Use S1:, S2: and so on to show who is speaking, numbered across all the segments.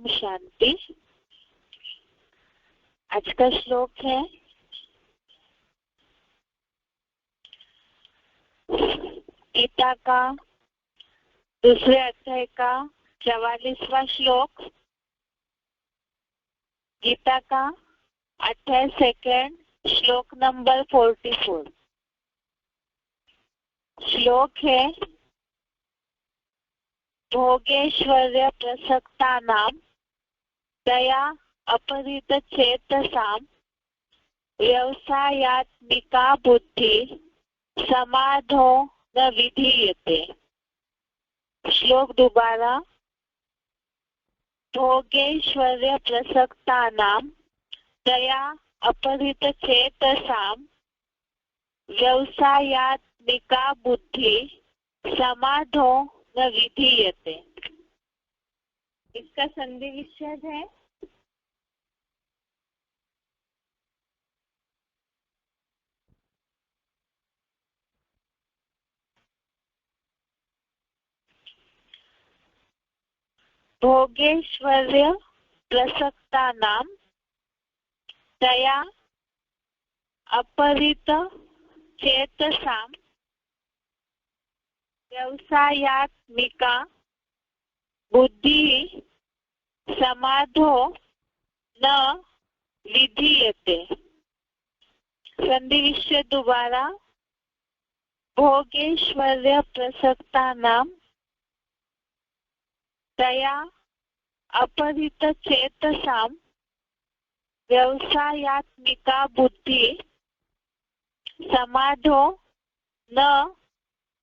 S1: शांति। आज का श्लोक है गीता का दूसरे अध्याय का 44वां श्लोक। गीता का अध्याय सेकंड, श्लोक नंबर 44। श्लोक है भोगेश्वर्य प्रसक्तानां दया अपहृत चेतसां व्यवसायात्मिका बुद्धि समाधो न विधीयते। श्लोक दोबारा। भोगेश्वर्य प्रसक्तानां दया अपहृत चेतसां व्यवसायात्मिका बुद्धि समाधो न विधीयते। इसका संधि विच्छेद है भोगेश्वर्य प्रसक्तानां दया अपहृत चेतसां व्यवसायात्मिका बुद्धि समाधो न विधीयते। संधि विच्छेद दोबारा। भोगेश्वर्य प्रसक्तानां दया अपहृत चेतसां व्यवसायात्मिका बुद्धि समाधो न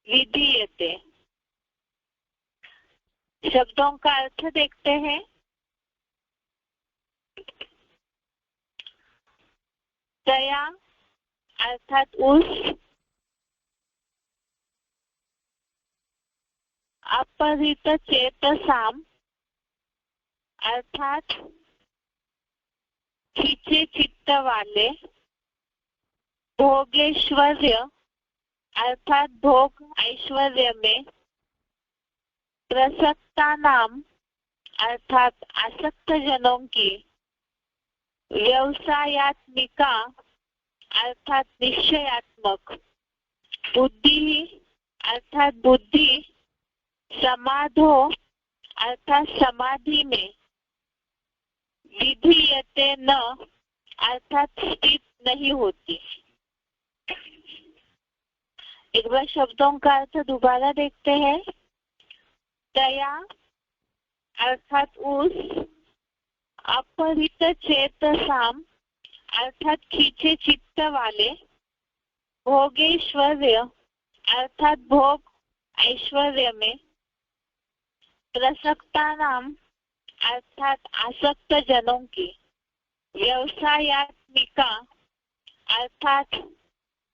S1: विधीयते। शब्दों का अर्थ देखते हैं। दया अर्थात उस अपहृत चेतसां अर्थात खींचे चित्त वाले, भोगेश्वर्य अर्थात भोग ऐश्वर्य में, प्रसक्तानां अर्थात आसक्त जनों की, व्यवसायात्मिका अर्थात निश्चयात्मक, बुद्धि अर्थात बुद्धि, समाधो अर्थात समाधि में, विधीयते न अर्थात स्थित नहीं होती। एक बार शब्दों का अर्थ दोबारा देखते हैं। दया अर्थात उस अपहृत चेतसां अर्थात खींचे चित्त वाले, भोगेश्वर्य अर्थात भोग ऐश्वर्य में, प्रसक्तानां अर्थात आसक्त जनों की, व्यवसायात्मिका अर्थात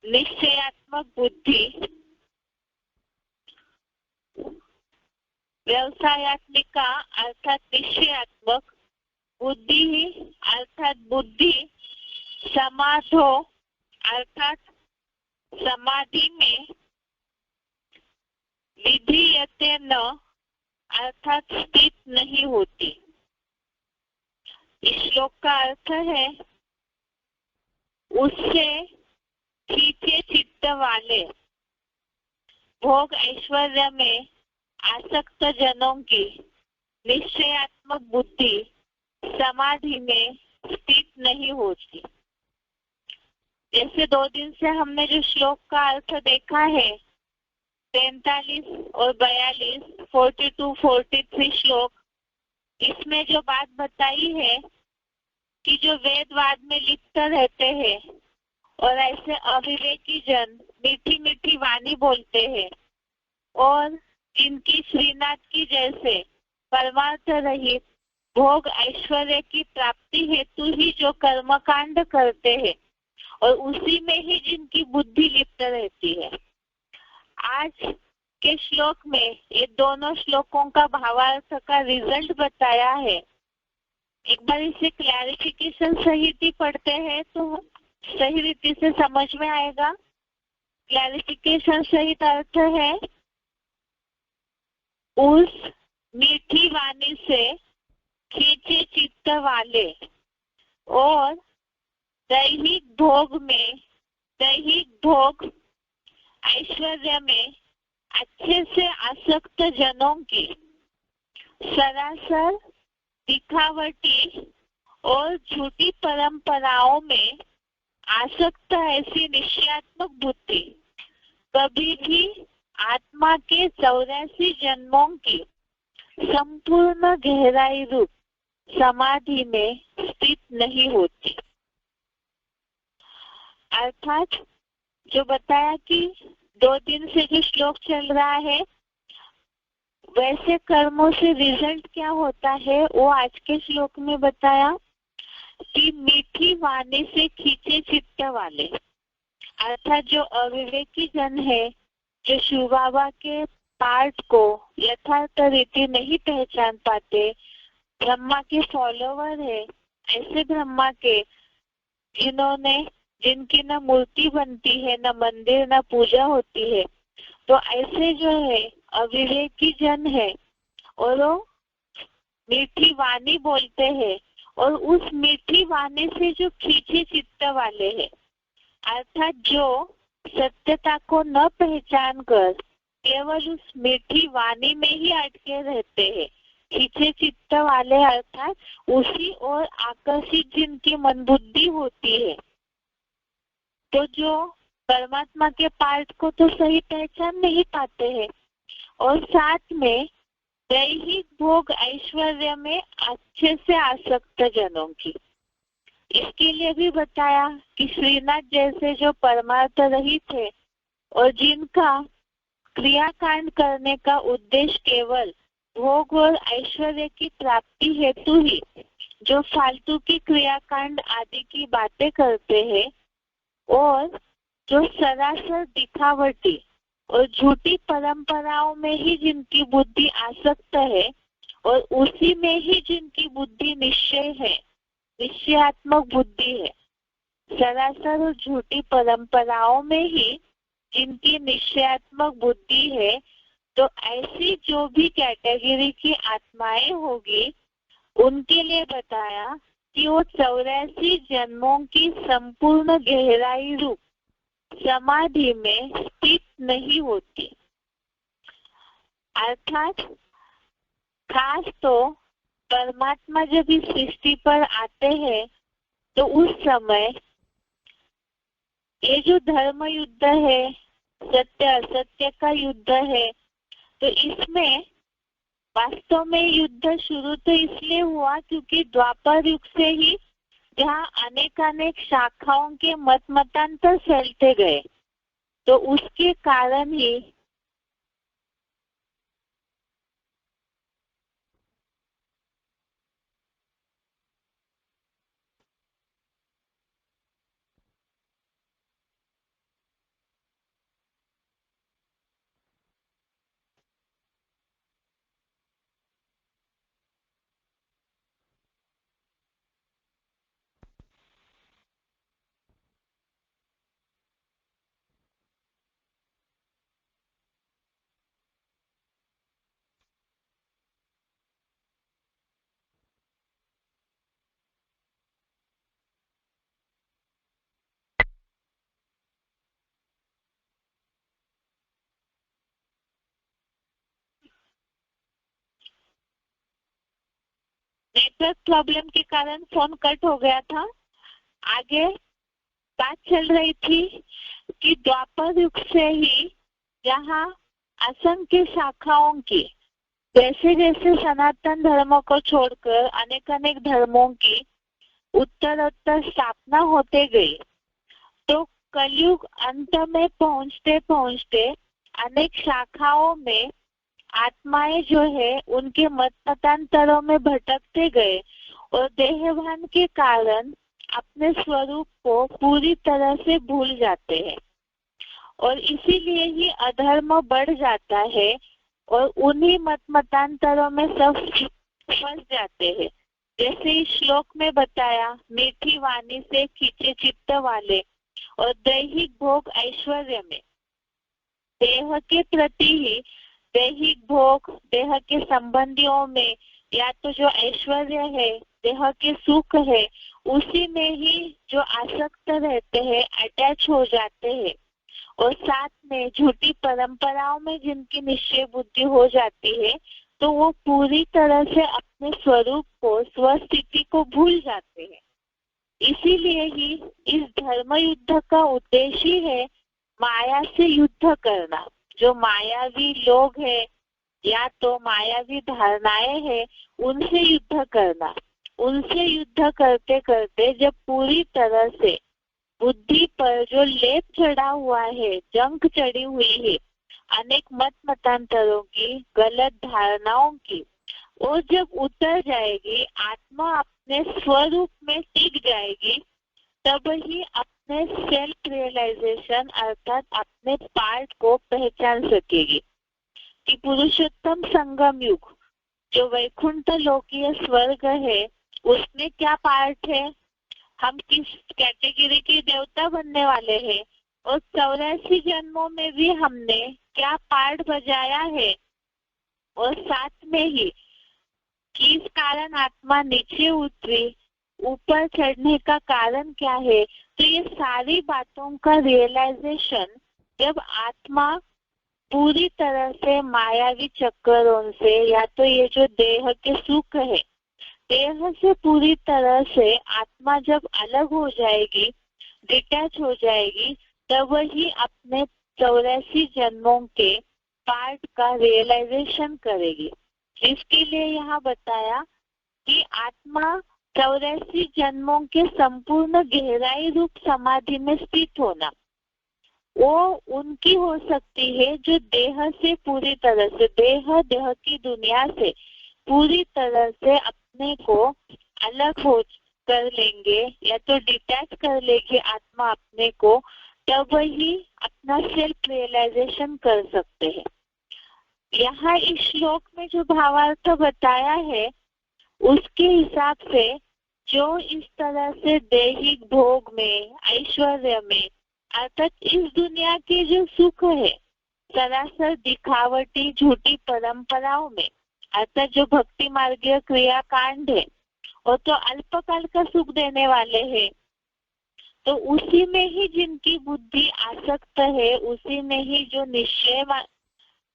S1: निश्चयात्मक बुद्धि, व्यवसायात्मिका अर्थात निश्चयात्मक, बुद्धि अर्थात बुद्धि, समाधो अर्थात समाधि में, विधीयते न अर्थात स्थित नहीं होती। इस श्लोक का अर्थ है उससे खींचे चित्त वाले, भोग ऐश्वर्य में आसक्त जनों की निश्चयात्मक बुद्धि समाधि में स्थित नहीं होती। जैसे 2 दिन से हमने जो श्लोक का अर्थ देखा है 43 और 42, 42, 43 श्लोक, इसमें जो बात बताई है कि जो वेदवाद में लिप्त रहते हैं और ऐसे अविवेकी जन मीठी मीठी वाणी बोलते हैं और इनकी श्रीनाथ की जैसे परमार्थ रहित भोग ऐश्वर्य की प्राप्ति हेतु ही जो कर्मकांड करते हैं और उसी में ही जिनकी बुद्धि लिप्त रहती है। आज के श्लोक में ये दोनों श्लोकों का भावार्थ का रिजल्ट बताया है। एक बार इसे क्लैरिफिकेशन सहित ही पढ़ते हैं तो सही रीति से समझ में आएगा। क्लैरिफिकेशन सहित अर्थ है उस मीठी वाणी से खींचे चित्त वाले और दैहिक भोग ऐश्वर्य में अच्छे से आसक्त जनों की सरासर दिखावटी और झूठी परंपराओं में आसक्त ऐसी निश्चयात्मक बुद्धि कभी भी आत्मा के 84 जन्मों की संपूर्ण गहराई रूप समाधि में स्थित नहीं होती। अर्थात जो बताया कि 2 दिन से जो श्लोक चल रहा है वैसे कर्मों से रिजल्ट क्या होता है वो आज के श्लोक में बताया कि मीठी वाणी से खींचे चित्त वाले, अर्थात जो अविवेकी जन है, जो शिव बाबा के पाठ को यथार्थ रीति नहीं पहचान पाते, ब्रह्मा के फॉलोवर है, ऐसे ब्रह्मा के जिनकी न मूर्ति बनती है, न मंदिर, न पूजा होती है, तो ऐसे जो है अविवेकी जन है और वो मीठी वाणी बोलते हैं और उस मीठी वाणी से जो खींचे चित्त वाले हैं, अर्थात जो सत्यता को न पहचान कर केवल उस मीठी वाणी में ही अटके रहते हैं, खींचे चित्त वाले अर्थात उसी और आकर्षित जिनकी मन बुद्धि होती है, तो जो परमात्मा के पाठ को तो सही पहचान नहीं पाते हैं और साथ में दैहिक भोग ऐश्वर्य में अच्छे से आसक्त जनों की। इसके लिए भी बताया कि श्रीनाथ जैसे जो परमार्थ रहित थे और जिनका क्रियाकांड करने का उद्देश्य केवल भोग और ऐश्वर्य की प्राप्ति हेतु ही जो फालतू की क्रियाकांड आदि की बातें करते हैं और जो सरासर दिखावटी और झूठी परंपराओं में ही जिनकी बुद्धि आसक्त है और उसी में ही जिनकी बुद्धि निश्चय है, निश्चयात्मक बुद्धि है, सरासर और झूठी परंपराओं में ही जिनकी निश्चयात्मक बुद्धि है, तो ऐसी जो भी कैटेगरी की आत्माएं होगी उनके लिए बताया कि वो 84 जन्मों की संपूर्ण गहराई रूप समाधि में स्थित नहीं होती। अर्थात खास तो परमात्मा जब इस सृष्टि पर आते हैं तो उस समय ये जो धर्म युद्ध है, सत्य असत्य का युद्ध है, तो इसमें वास्तव में युद्ध शुरू तो इसलिए हुआ क्योंकि द्वापर युग से ही जहाँ अनेक शाखाओं के मतांतर फैलते गए, तो उसके कारण ही नेटवर्क प्रॉब्लम के कारण फोन कट हो गया था। आगे बात चल रही थी कि द्वापर युग से ही जहाँ असंख्य शाखाओं की जैसे जैसे सनातन धर्म को छोड़कर अनेक धर्मों की उत्तरोत्तर स्थापना होते गई, तो कलयुग अंत में पहुंचते पहुंचते अनेक शाखाओं में आत्माएं जो है उनके मतांतरों में भटकते गए और देहभान के कारण अपने स्वरूप को पूरी तरह से भूल जाते हैं और इसीलिए ही अधर्म बढ़ जाता है और उन्हीं मतांतरों में सब फंस जाते हैं। जैसे इस श्लोक में बताया, मीठी वाणी से खींचे चित्त वाले और दैहिक भोग ऐश्वर्य में देह के प्रति ही दैहिक भोग, देह के संबंधियों में, या तो जो ऐश्वर्य है, देह के सुख है, उसी में ही जो आसक्त रहते हैं, अटैच हो जाते हैं, और साथ में झूठी परंपराओं में जिनकी निश्चय बुद्धि हो जाती है, तो वो पूरी तरह से अपने स्वरूप को, स्वस्थिति को भूल जाते हैं। इसीलिए ही इस धर्म युद्ध का उद्देश्य है माया से युद्ध करना। जो मायावी लोग हैं या तो मायावी धारणाएं हैं, उनसे युद्ध करना। उनसे युद्ध करते करते जब पूरी तरह से बुद्धि पर जो लेप चढ़ा हुआ है, जंग चढ़ी हुई है अनेक मत मतांतरों की, गलत धारणाओं की, और जब उतर जाएगी, आत्मा अपने स्वरूप में टिक जाएगी, तब ही अपने सेल्फ रियलाइजेशन अर्थात अपने पार्ट को पहचान सकेगी कि पुरुषोत्तम संगम युग जो वैकुंठ लोकीय स्वर्ग है, उसमें क्या पार्ट है, हम किस कैटेगरी के देवता बनने वाले हैं, और 84 जन्मों में भी हमने क्या पार्ट बजाया है, और साथ में ही किस कारण आत्मा नीचे उतरी, ऊपर चढ़ने का कारण क्या है। तो ये सारी बातों का रियलाइजेशन जब आत्मा पूरी तरह से मायावी चक्करों से, या तो ये जो देह के सुख है, देह से पूरी तरह से आत्मा जब अलग हो जाएगी, डिटैच हो जाएगी, तब वही अपने 84 जन्मों के पार्ट का रियलाइजेशन करेगी। जिसके लिए यहाँ बताया कि आत्मा 84 जन्मों के संपूर्ण गहराई रूप समाधि में स्थित होना, वो उनकी हो सकती है जो देह से पूरी तरह से, देह की दुनिया से पूरी तरह से अपने को अलग हो कर लेंगे, या तो डिटैच कर लेगी आत्मा अपने को, तब ही अपना सेल्फ रियलाइजेशन कर सकते हैं। यहाँ इस श्लोक में जो भावार्थ बताया है, उसके हिसाब से जो इस तरह से दैहिक भोग में, ऐश्वर्य में, अर्थात इस दुनिया के जो सुख है, सरासर दिखावटी झूठी परंपराओं में, अर्थात जो भक्ति मार्गीय क्रिया कांड है, वो तो अल्पकाल का सुख देने वाले हैं, तो उसी में ही जिनकी बुद्धि आसक्त है, उसी में ही जो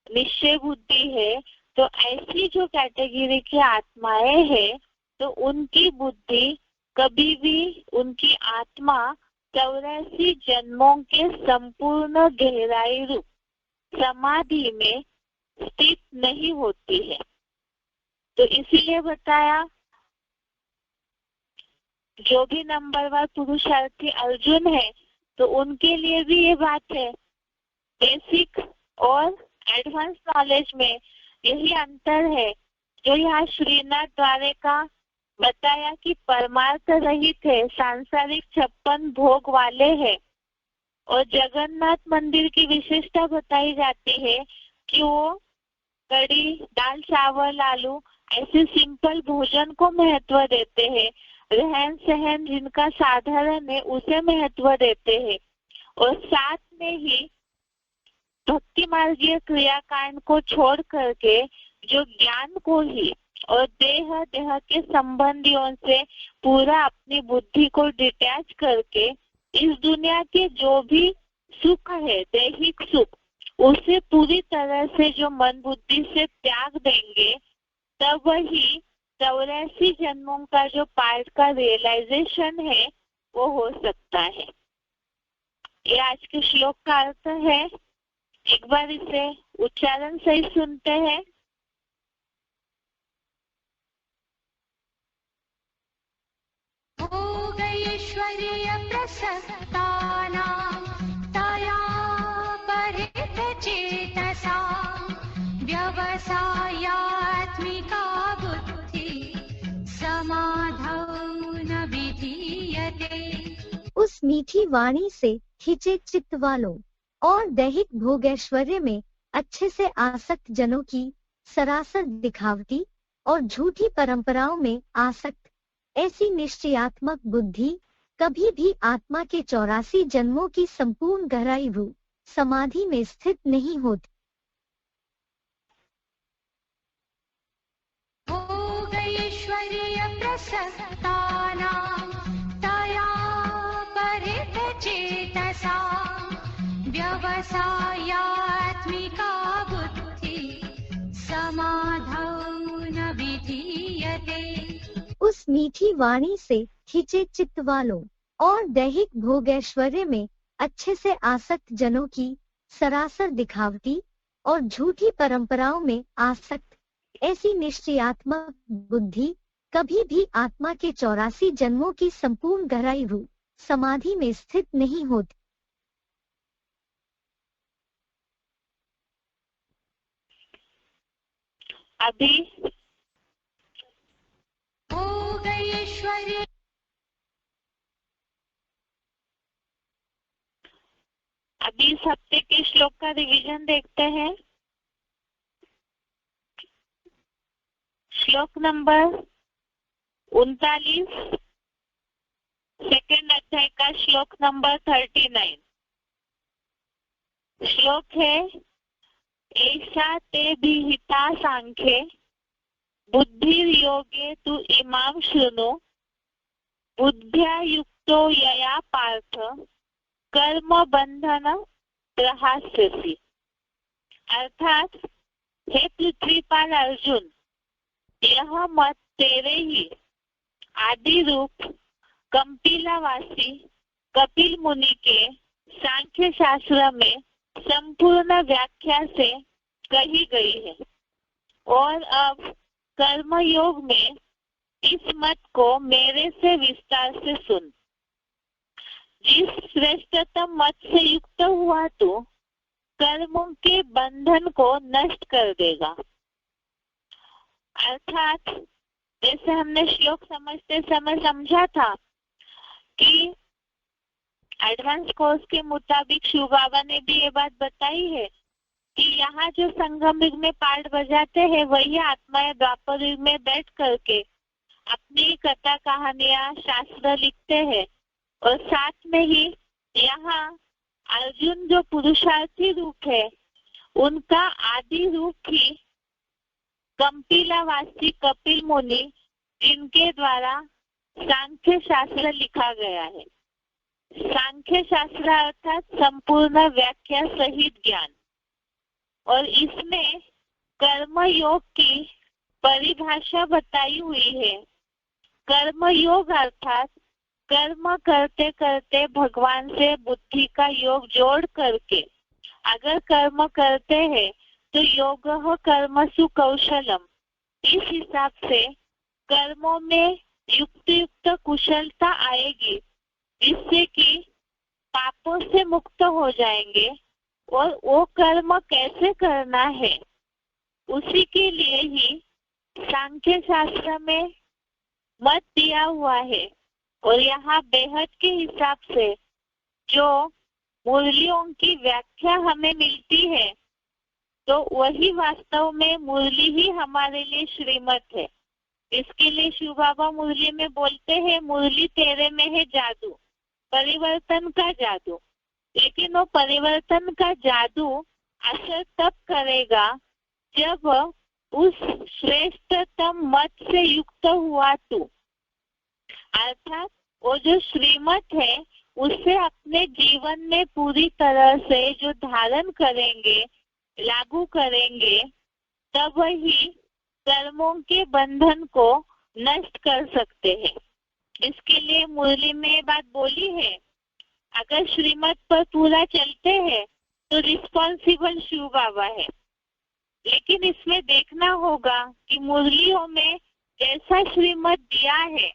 S1: निश्चय बुद्धि है, तो ऐसी जो कैटेगरी की आत्माएं हैं, तो उनकी बुद्धि कभी भी, उनकी आत्मा 84 जन्मों के संपूर्ण गहराई रूप समाधि में स्थित नहीं होती है। तो इसीलिए बताया जो भी नंबरवार पुरुषार्थी अर्जुन है, तो उनके लिए भी ये बात है। बेसिक और एडवांस नॉलेज में यही अंतर है, जो यहाँ श्रीनाथ द्वारे का बताया कि परमार्थ रहित है, सांसारिक 56 भोग वाले हैं, और जगन्नाथ मंदिर की विशेषता बताई जाती है कि वो कड़ी, दाल, चावल, आलू ऐसे सिंपल भोजन को महत्व देते हैं, रहन सहन जिनका साधारण है उसे महत्व देते हैं, और साथ में ही भक्ति मार्गीय क्रियाकांड को छोड़ करके जो ज्ञान को ही और देह के संबंधियों से पूरा अपनी बुद्धि को डिटैच करके इस दुनिया के जो भी सुख है, दैहिक सुख, उसे पूरी तरह से जो मन बुद्धि से त्याग देंगे, तब वही 84 जन्मों का जो पार्ट का रियलाइजेशन है वो हो सकता है। ये आज के श्लोक का अर्थ है। एक बार इसे उच्चारण सहित सुनते हैं।
S2: भोगैश्वर्य प्रसक्तानां तया परितचेतसा व्यवसायात्मिका बुद्धि समाधौ न विधीयते।
S3: उस मीठी वाणी से खिंचे चित्त वालों और दैहिक भोग ऐश्वर्य में अच्छे से आसक्त जनों की सरासर दिखावटी और झूठी परंपराओं में आसक्त ऐसी निश्चयात्मक बुद्धि कभी भी आत्मा के 84 जन्मों की संपूर्ण गहराई रूप समाधि में स्थित नहीं होती।
S2: ऐश्वर्यप्रसक्तानां तया परितचेतसा व्यवसायात्मिका बुद्धि समाधौ न विधीयते।
S3: उस मीठी वाणी से खींचे चित्त वालों और दैहिक भोग ऐश्वर्य में अच्छे से आसक्त जनों की सरासर दिखावटी और झूठी परंपराओं में आसक्त ऐसी निश्चयात्मक बुद्धि कभी भी आत्मा के 84 जन्मों की संपूर्ण गहराई रूप समाधि में स्थित नहीं होती।
S1: अभी
S2: भोग ऐश्वर्य
S1: अभी इस हफ्ते के श्लोक का रिवीजन देखते हैं। श्लोक नंबर 39, सेकेंड अध्याय का श्लोक नंबर 39। श्लोक है, ऐसा ते विहिता सांख्ये बुद्धिर्योगे तु इमां शृणु बुद्ध्या युक्तो यया पार्थ कर्म बंधन प्रहास्यसि। अर्थात हे पृथ्वीपाल अर्जुन, यह मत तेरे ही आदि रूप कंपिलावासी कपिल मुनि के सांख्य शास्त्र में संपूर्ण व्याख्या से कही गई है और अब कर्मयोग में इस मत को मेरे से विस्तार से सुन। जिस श्रेष्ठतम मत से युक्त हुआ तो कर्मों के बंधन को नष्ट कर देगा। अर्थात जैसे हमने श्लोक समझते समय समझा था कि एडवांस कोर्स के मुताबिक शिव बाबा ने भी ये बात बताई है कि यहाँ जो संगम युग में पार्ट बजाते हैं वही आत्माएं द्वापर युग में बैठ करके अपनी कथा कहानियां शास्त्र लिखते हैं और साथ में ही यहाँ अर्जुन जो पुरुषार्थी रूप है उनका आदि रूप ही कंपिलावासी कपिल मुनि जिनके द्वारा सांख्य शास्त्र लिखा गया है। सांख्य शास्त्र अर्थात संपूर्ण व्याख्या सहित ज्ञान, और इसमें कर्म योग की परिभाषा बताई हुई है। कर्म योग अर्थात कर्म करते करते भगवान से बुद्धि का योग जोड़ करके अगर कर्म करते हैं तो योग कर्मसु कौशलम, इस हिसाब से कर्मों में युक्त युक्त कुशलता आएगी जिससे कि पापों से मुक्त हो जाएंगे। और वो कर्म कैसे करना है उसी के लिए ही सांख्य शास्त्र में मत दिया हुआ है। और यहाँ बेहद के हिसाब से जो मुरलियों की व्याख्या हमें मिलती है तो वही वास्तव में मुरली ही हमारे लिए श्रीमत है। इसके लिए शिव बाबा मुरली में बोलते हैं, मुरली तेरे में है जादू, परिवर्तन का जादू। लेकिन वो परिवर्तन का जादू असर तब करेगा जब उस श्रेष्ठतम मत से युक्त हुआ तू, अर्थात वो जो श्रीमत है उसे अपने जीवन में पूरी तरह से जो धारण करेंगे, लागू करेंगे, तब ही कर्मों के बंधन को नष्ट कर सकते हैं। इसके लिए मुरली में बात बोली है, अगर श्रीमत पर पूरा चलते हैं तो रिस्पॉन्सिबल शिव बाबा है। लेकिन इसमें देखना होगा कि मुरलियों में जैसा श्रीमत दिया है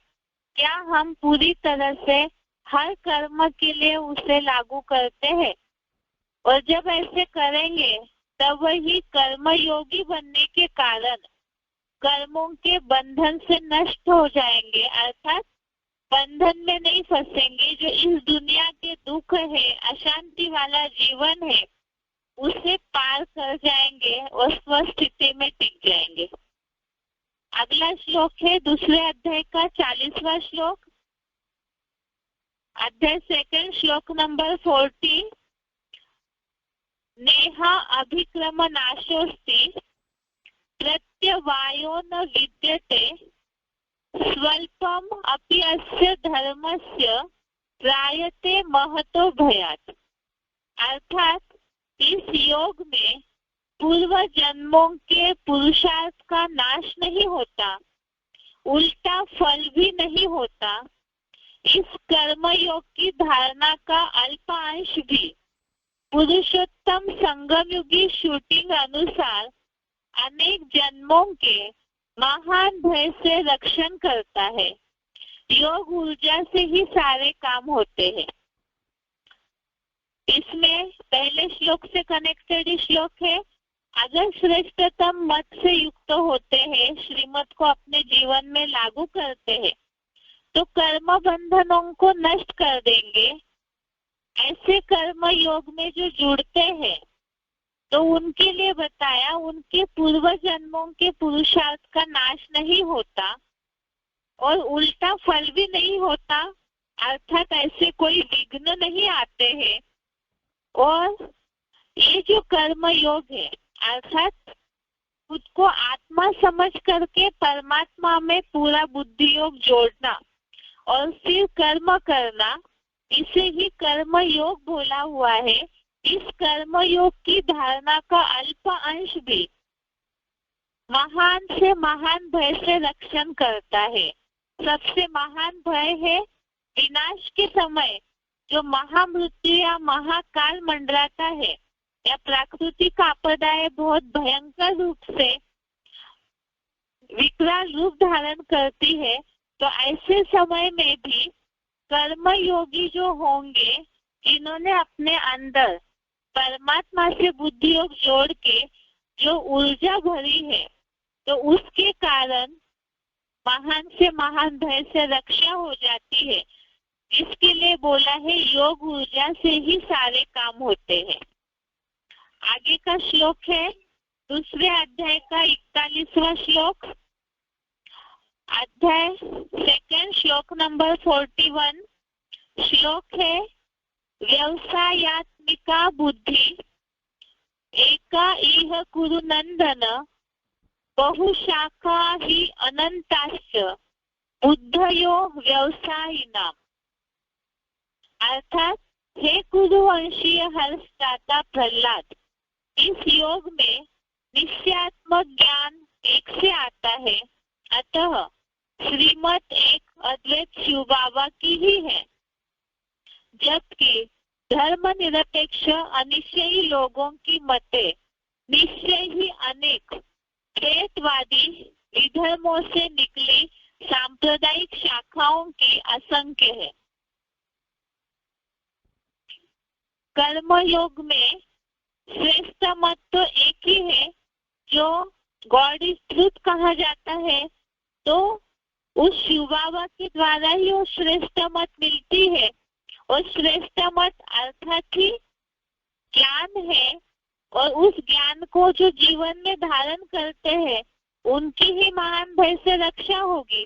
S1: क्या हम पूरी तरह से हर कर्म के लिए उसे लागू करते हैं। और जब ऐसे करेंगे तब ही कर्म योगी बनने के कारण कर्मों के बंधन से नष्ट हो जाएंगे, अर्थात बंधन में नहीं फंसेंगे। जो इस दुनिया के दुख है, अशांति वाला जीवन है, उसे पार कर जाएंगे और स्वस्थिति में टिक जाएंगे। अगला श्लोक है दूसरे अध्याय का 40वां श्लोक, अध्याय सेकंड, श्लोक नंबर 40। नेहा अभिक्रम नाशोस्ति प्रत्यवायो न विद्यते स्वल्पम अपि अस्य धर्मस्य त्रायते महतो भयात्। अर्थात इस योग में पूर्व जन्मों के पुरुषार्थ का नाश नहीं होता, उल्टा फल भी नहीं होता। इस कर्म योग की धारणा का अल्पांश भी पुरुषोत्तम संगम युगी शूटिंग अनुसार अनेक जन्मों के महान भय से रक्षण करता है। योग ऊर्जा से ही सारे काम होते हैं। इसमें पहले श्लोक से कनेक्टेड श्लोक है। अगर श्रेष्ठतम मत से युक्त होते हैं, श्रीमत को अपने जीवन में लागू करते हैं, तो कर्म बंधनों को नष्ट कर देंगे। ऐसे कर्म योग में जो जुड़ते हैं, तो उनके लिए बताया उनके पूर्व जन्मों के पुरुषार्थ का नाश नहीं होता और उल्टा फल भी नहीं होता। अर्थात ऐसे कोई विघ्न नहीं आते हैं। और ये जो कर्म योग है, अर्थात खुद को आत्मा समझ करके परमात्मा में पूरा बुद्धि योग जोड़ना और फिर कर्म करना, इसे ही कर्म योग बोला हुआ है। इस कर्म योग की धारणा का अल्प अंश भी महान से महान भय से रक्षण करता है। सबसे महान भय है विनाश के समय जो महामृत्यु या महाकाल मंडराता है, या प्राकृतिक आपदाएं बहुत भयंकर रूप से विकराल रूप धारण करती है। तो ऐसे समय में भी कर्म योगी जो होंगे, जिन्होंने अपने अंदर परमात्मा से बुद्धि योग जोड़ के जो ऊर्जा भरी है, तो उसके कारण महान से महान भय से रक्षा हो जाती है। इसके लिए बोला है योग ऊर्जा से ही सारे काम होते हैं। आगे का श्लोक है दूसरे अध्याय का 41वां श्लोक, अध्याय सेकंड, श्लोक नंबर 41। श्लोक है व्यवसायात्मिका बुद्धि एका इह कुरु नंदन बहुशाखा ही अनंताश्च बुद्धयो व्यवसायिनाम। अर्थात हे कुरुवंशीय हर्षदाता प्रहलाद, इस योग में निश्चयात्मक ज्ञान एक से आता है, अतः श्रीमत एक अद्वैत शिव बाबा की ही है। जबकि धर्म निरपेक्ष अनिश्चयी लोगों की मते निश्चय ही अनेक द्वैतवादी विधर्मों से निकली सांप्रदायिक शाखाओं की असंख्य है। कर्म योग में श्रेष्ठ मत तो एक ही है, जो गॉड इज ट्रूथ कहा जाता है। तो उस शिव बाबा के द्वारा ही वो श्रेष्ठ मत मिलती है। और श्रेष्ठ मत अर्थात ही ज्ञान है, और उस ज्ञान को जो जीवन में धारण करते हैं, उनकी ही महान भय से रक्षा होगी।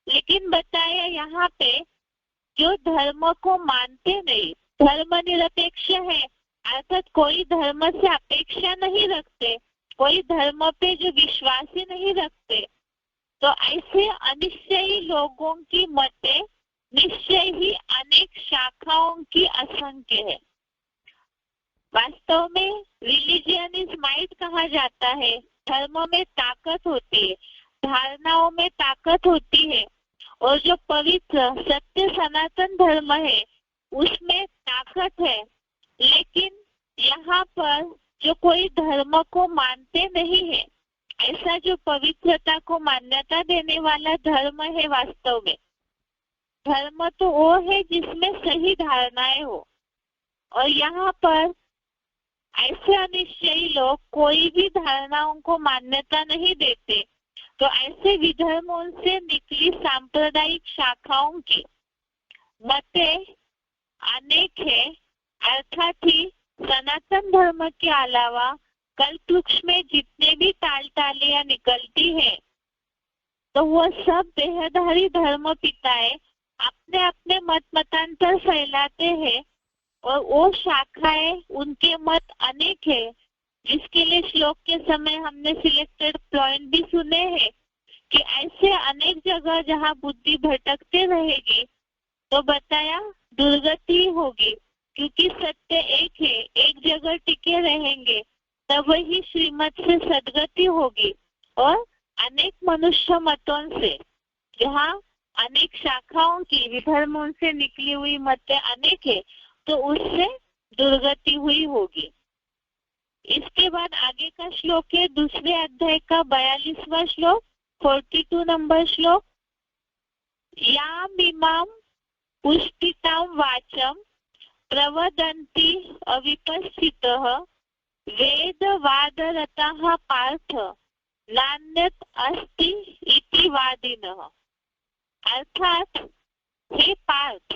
S1: लेकिन बताया यहाँ पे जो धर्म को मानते नहीं, धर्म निरपेक्ष है, अर्थात कोई धर्म से अपेक्षा नहीं रखते, कोई धर्म पे जो विश्वासी नहीं रखते, तो ऐसे अनिश्चयी लोगों की मते निश्चय ही अनेक शाखाओं की असंख्य है। वास्तव में रिलीजियन इज माइट कहा जाता है। धर्म में ताकत होती है, धारणाओं में ताकत होती है, और जो पवित्र सत्य सनातन धर्म है उसमें ताकत है। लेकिन यहाँ पर जो कोई धर्म को मानते नहीं है, ऐसा जो पवित्रता को मान्यता देने वाला धर्म है, वास्तव में धर्म तो वो है जिसमें सही धारणाएं हो। और यहाँ पर ऐसे अनिश्चयी लोग कोई भी धारणाओं को मान्यता नहीं देते। तो ऐसे विधर्मों से निकली सांप्रदायिक शाखाओं की मते अनेक है। अर्थात ही सनातन धर्म के अलावा कल्प वृक्ष में जितने भी टालियां निकलती है, तो वो सब देहधारी धर्म पिताएं अपने अपने मत मतांतर फैलाते हैं, और वो शाखाएं उनके मत अनेक है। जिसके लिए श्लोक के समय हमने सिलेक्टेड पॉइंट भी सुने हैं कि ऐसे अनेक जगह जहाँ बुद्धि भटकते रहेगी तो बताया दुर्गति होगी, क्योंकि सत्य एक है, एक जगह टिके रहेंगे तब वही श्रीमत से सदगति होगी। और अनेक मनुष्य मतों से, जहाँ अनेक शाखाओं की विधर्मों से निकली हुई मतें अनेक है, तो उससे दुर्गति हुई होगी। इसके बाद आगे का श्लोक है दूसरे अध्याय का 42वां श्लोक, 42 नंबर श्लोक। याम इमाम पुष्पितां वाचम प्रवदन्ति अविपस्थितः वेदवादरताः पार्थ नान्यत् अस्ति इति वादिनः। अर्थात हे पार्थ,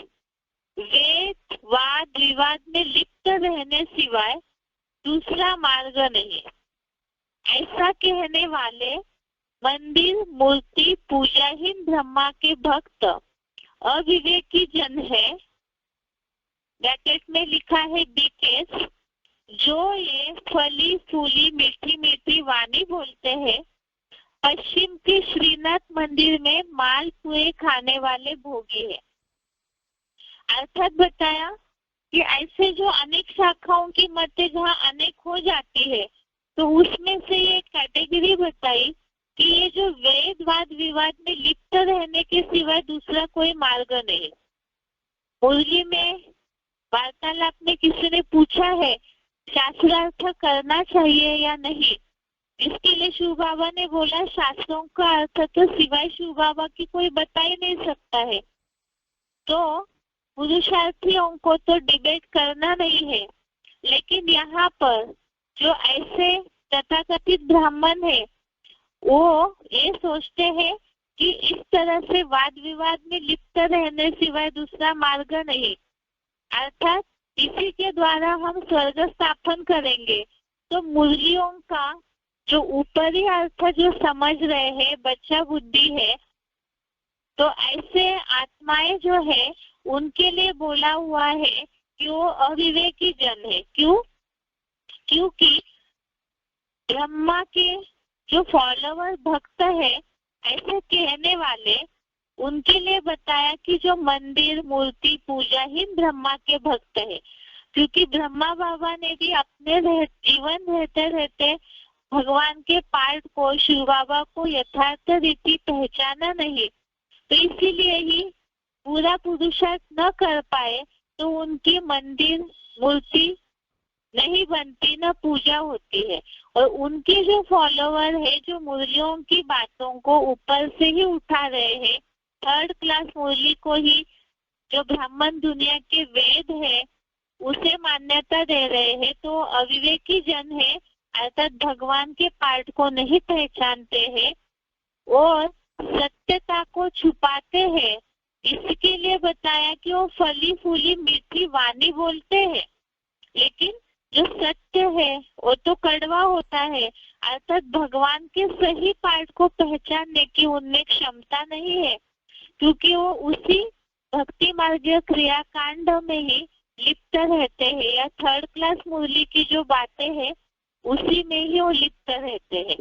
S1: वेद वाद विवाद में लिप्त रहने सिवाय दूसरा मार्ग नहीं। ऐसा कहने वाले मंदिर मूर्ति पूजाहीन ब्रह्मा के भक्त अविवेकी जन है। ब्रैकेट में लिखा है बीकेस, जो ये फली फूली मीठी मीठी वाणी बोलते हैं, पश्चिम के श्रीनाथ मंदिर में माल पुए खाने वाले भोगी है। अर्थात बताया कि ऐसे जो अनेक शाखाओं की मतें जहाँ अनेक हो जाती है, तो उसमें से ये कैटेगरी बताई कि ये जो वेद वाद विवाद में लिप्त रहने के सिवाय दूसरा कोई मार्ग नहीं। मुरली में वार्तालाप में किसी ने पूछा है शास्त्रार्थ करना चाहिए या नहीं, इसके लिए शिव बाबा ने बोला शास्त्रों का अर्थ तो सिवाय शिव बाबा की कोई बता ही नहीं सकता है, तो पुरुषार्थियों को तो डिबेट करना नहीं है। लेकिन यहाँ पर जो ऐसे तथाकथित ब्राह्मण है, वो ये सोचते हैं कि इस तरह से वाद विवाद में लिप्त रहने सिवाय दूसरा मार्ग नहीं, अर्थात इसी के द्वारा हम स्वर्ग स्थापन करेंगे। तो मुरलियों का जो ऊपरी अर्थ जो समझ रहे हैं, बच्चा बुद्धि है, तो ऐसे आत्माएं जो है उनके लिए बोला हुआ है कि वो अविवेकी जन है। क्यों? क्योंकि ब्रह्मा के जो फॉलोवर भक्त है, ऐसे कहने वाले, उनके लिए बताया कि जो मंदिर मूर्ति पूजाहीन ब्रह्मा के भक्त है। क्योंकि ब्रह्मा बाबा ने भी अपने जीवन रहते रहते भगवान के पाठ को, शिव बाबा को यथार्थ रीति पहचाना नहीं, तो इसीलिए ही पूरा पुरुषार्थ न कर पाए, तो उनकी मंदिर मूर्ति नहीं बनती, न पूजा होती है। और उनके जो फॉलोवर है, जो मुरलियों की बातों को ऊपर से ही उठा रहे हैं, थर्ड क्लास मुरली को ही जो ब्राह्मण दुनिया के वेद है उसे मान्यता दे रहे हैं, तो अविवेकी जन है, अर्थात भगवान के पाठ को नहीं पहचानते हैं और सत्यता को छुपाते हैं। इसके लिए बताया कि वो फली फूली मीठी वाणी बोलते हैं, लेकिन जो सत्य है वो तो कड़वा होता है, अर्थात भगवान के सही पाठ को पहचानने की उनमें क्षमता नहीं है, क्योंकि वो उसी भक्ति मार्गीय क्रियाकांड में ही लिप्त रहते हैं, या थर्ड क्लास मुरली की जो बातें हैं उसी में ही वो लिप्त रहते हैं।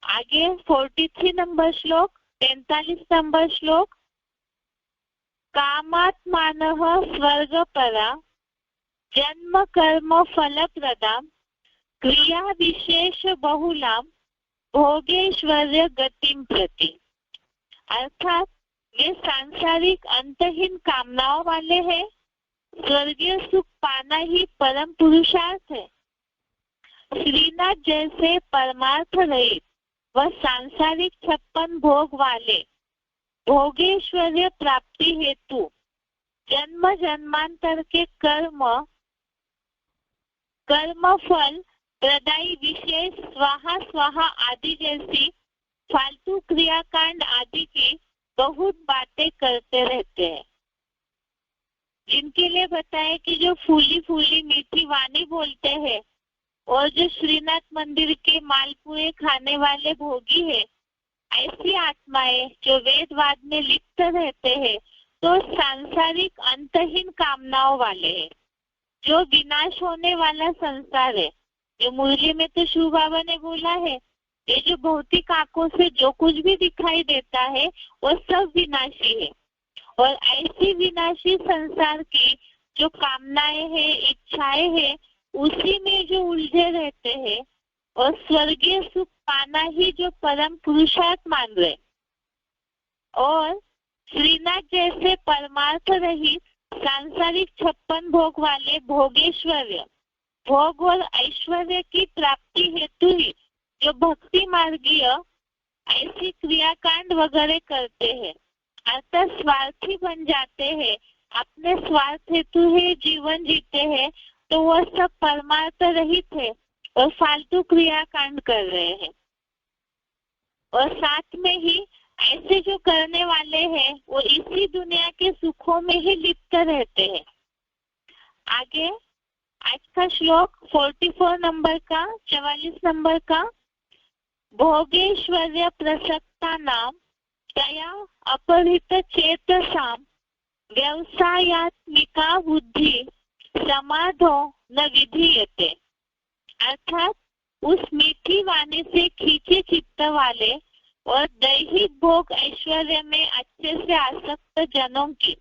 S1: आगे 43 नंबर श्लोक, 43 नंबर श्लोक। कामात्मानः स्वर्गपरा जन्म कर्म फलप्रदां क्रिया विशेष बहुलां भोगेश्वर्य गतिं प्रति। अर्थात वे सांसारिक अंतहीन कामनाओं वाले हैं, स्वर्गीय सुख पाना ही परम पुरुषार्थ है। श्रीनाथ जैसे परमार्थ रहित व सांसारिक 56 भोग वाले भोगेश्वर्य प्राप्ति हेतु जन्म जन्मांतर के कर्म फल प्रदायी विशेष स्वाहा स्वाहा आदि जैसी फालतू क्रियाकांड आदि की बहुत बातें करते रहते हैं, जिनके लिए बताए कि जो फूली फूली मीठी वाणी बोलते हैं और जो श्रीनाथ मंदिर के मालपुए खाने वाले भोगी है, ऐसी आत्माएं जो वेदवाद में लिप्त रहते हैं, तो सांसारिक अंतहीन कामनाओं वाले हैं, जो विनाश होने वाला संसार है। जो मुरली में तो शिव बाबा ने बोला है ये जो भौतिक आंखों से जो कुछ भी दिखाई देता है वो सब विनाशी है। और ऐसी विनाशी संसार की जो कामनाएं हैं, इच्छाएं हैं, उसी में जो उलझे रहते हैं और स्वर्गीय सुख पाना ही जो परम पुरुषार्थ मान रहे। और श्रीनाथ जैसे परमार्थ रहित सांसारिक 56 भोग वाले भोगेश्वर्य, भोग और ऐश्वर्य की प्राप्ति हेतु ही जो भक्ति मार्गीय ऐसी क्रियाकांड वगैरह करते हैं, अर्थात स्वार्थी बन जाते हैं, अपने स्वार्थ हेतु ही जीवन जीते हैं, तो वह सब परमार्थ रहित है और फालतू क्रियाकांड कर रहे हैं। और साथ में ही ऐसे जो करने वाले हैं वो इसी दुनिया के सुखों में ही लिप्त रहते हैं। आगे आज का श्लोक 44 नंबर का, 44 नंबर का, भोगेश्वर्य प्रसक्ता नाम तया अपहृत चेतसाम व्यवसायात्मिका बुद्धि समाधो न विधीयते। अर्थात उस मीठी वाणी से खींचे चित्त वाले और दैहिक भोग ऐश्वर्य में अच्छे से आसक्त जनों की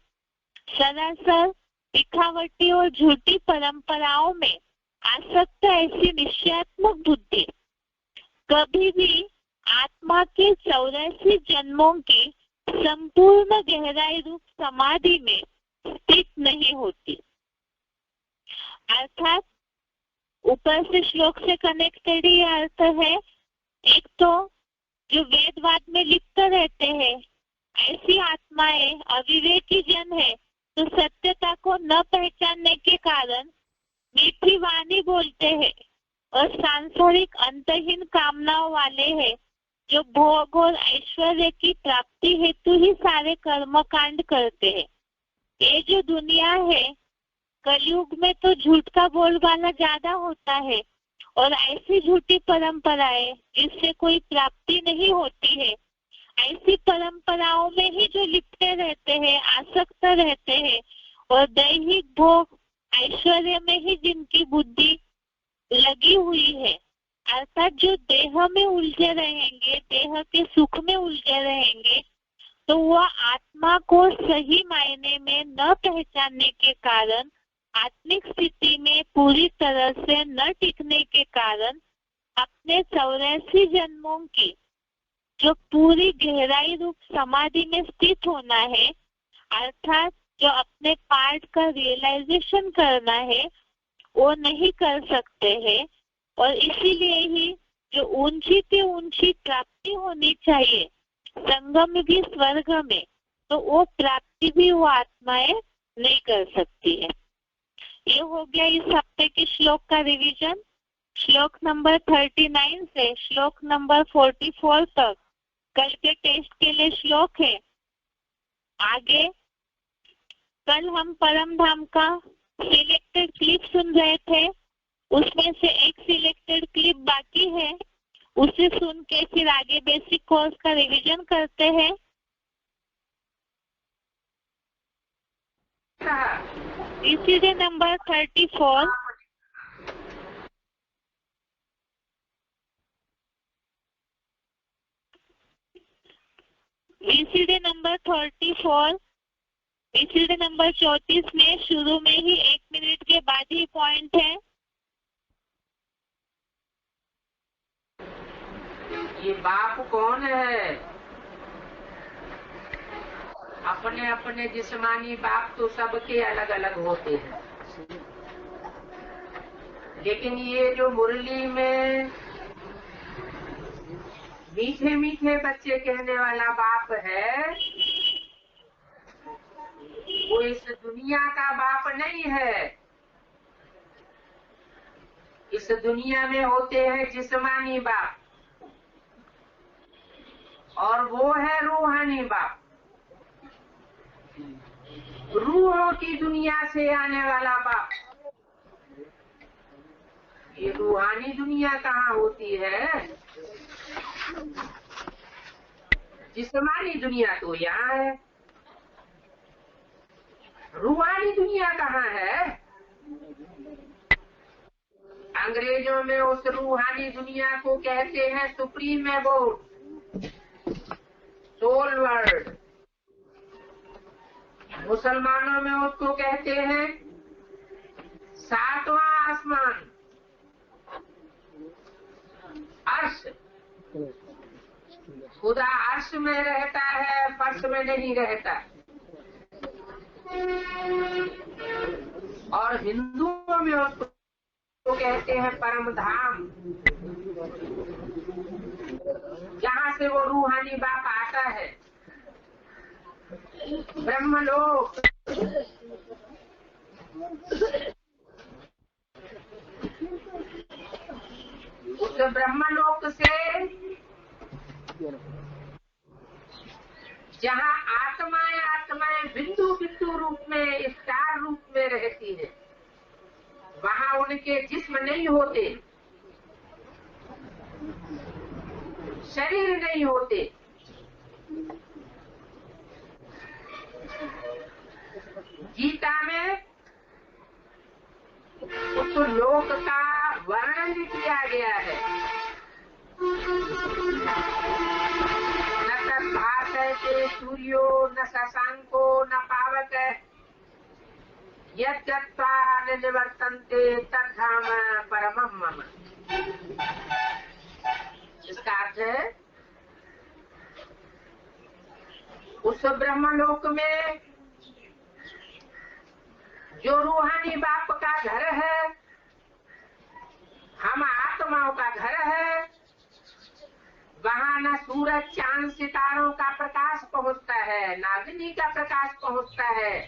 S1: सरासर दिखावटी और झूठी परंपराओं में आसक्त ऐसी निश्चयात्मक बुद्धि कभी भी आत्मा के 84 जन्मों की संपूर्ण गहराई रूप समाधि में स्थित नहीं होती। अर्थात ऊपर से श्लोक से कनेक्टेड ही अर्थ है। एक तो जो वेदवाद में लिप्त रहते हैं ऐसी आत्माएं अविवेकी जन है, तो सत्यता को न पहचानने के कारण मीठी वाणी बोलते हैं और सांसारिक अंतहीन कामनाओं वाले हैं, जो भोग और ऐश्वर्य की प्राप्ति हेतु ही सारे कर्म कांड करते हैं। ये जो दुनिया है, कलयुग में तो झूठ का बोलबाला ज्यादा होता है और ऐसी झूठी परंपराएं जिससे कोई प्राप्ति नहीं होती है, ऐसी परंपराओं में ही जो लिपटे रहते हैं, आसक्त रहते हैं और दैहिक भोग ऐश्वर्य में ही जिनकी बुद्धि लगी हुई है, अर्थात जो देह में उलझे रहेंगे, देह के सुख में उलझे रहेंगे, तो वह आत्मा को सही मायने में न पहचानने के कारण, आत्मिक स्थिति में पूरी तरह से न टिकने के कारण अपने 84 जन्मों की जो पूरी गहराई रूप समाधि में स्थित होना है, अर्थात जो अपने पार्ट का रियलाइजेशन करना है, वो नहीं कर सकते हैं। और इसीलिए ही जो ऊंची से ऊंची प्राप्ति होनी चाहिए संगम भी स्वर्ग में, तो वो प्राप्ति भी वो आत्माएं नहीं कर सकती है। ये हो गया इस हफ्ते के श्लोक का रिवीजन। श्लोक नंबर 39 से श्लोक नंबर 44 तक कल के टेस्ट के लिए श्लोक है। आगे कल हम परम धाम का सिलेक्टेड क्लिप सुन रहे थे, उसमें से एक सिलेक्टेड क्लिप बाकी है, उसे सुन के फिर आगे बेसिक कोर्स का रिवीजन करते हैं। VCD number 34, VCD number 34, VCD number 34 में शुरू में ही 1 मिनट के बाद ही पॉइंट है।
S4: ये बाप कौन है? अपने अपने जिस्मानी बाप तो सबके अलग अलग होते हैं, लेकिन ये जो मुरली में मीठे मीठे बच्चे कहने वाला बाप है, वो इस दुनिया का बाप नहीं है। इस दुनिया में होते हैं जिस्मानी बाप, और वो है रूहानी बाप। रूहों की दुनिया से आने वाला बाप। ये रूहानी दुनिया कहाँ होती है? जिस्मानी दुनिया तो यहाँ है। रूहानी दुनिया कहाँ है? अंग्रेजों में उस रूहानी दुनिया को कहते हैं सुप्रीम एबोर्ड, सोल वर्ल्ड। मुसलमानों में उसको कहते हैं सातवां आसमान, अर्श। खुदा अर्श में रहता है, फर्श में नहीं रहता। और हिंदुओं में उसको कहते हैं परम धाम, जहाँ से वो रूहानी बाप आता है, ब्रह्मलोक। उस ब्रह्मलोक से जहाँ आत्माएं बिंदु बिंदु रूप में, स्टार रूप में रहती है, वहाँ उनके जिस्म नहीं होते, शरीर नहीं होते। गीता में उस लोक का वर्णन किया गया है। न तद्भासते सूर्यो न शशांको न पावक यद्गत्वा न निवर्तन्ते तद्धाम परमं मम। इसका अर्थ है उस ब्रह्मलोक में जो रूहानी बाप का घर है, हम आत्माओं का घर है, वहाँ न सूरज चांद सितारों का प्रकाश पहुँचता है, न अग्नि का प्रकाश पहुँचता है।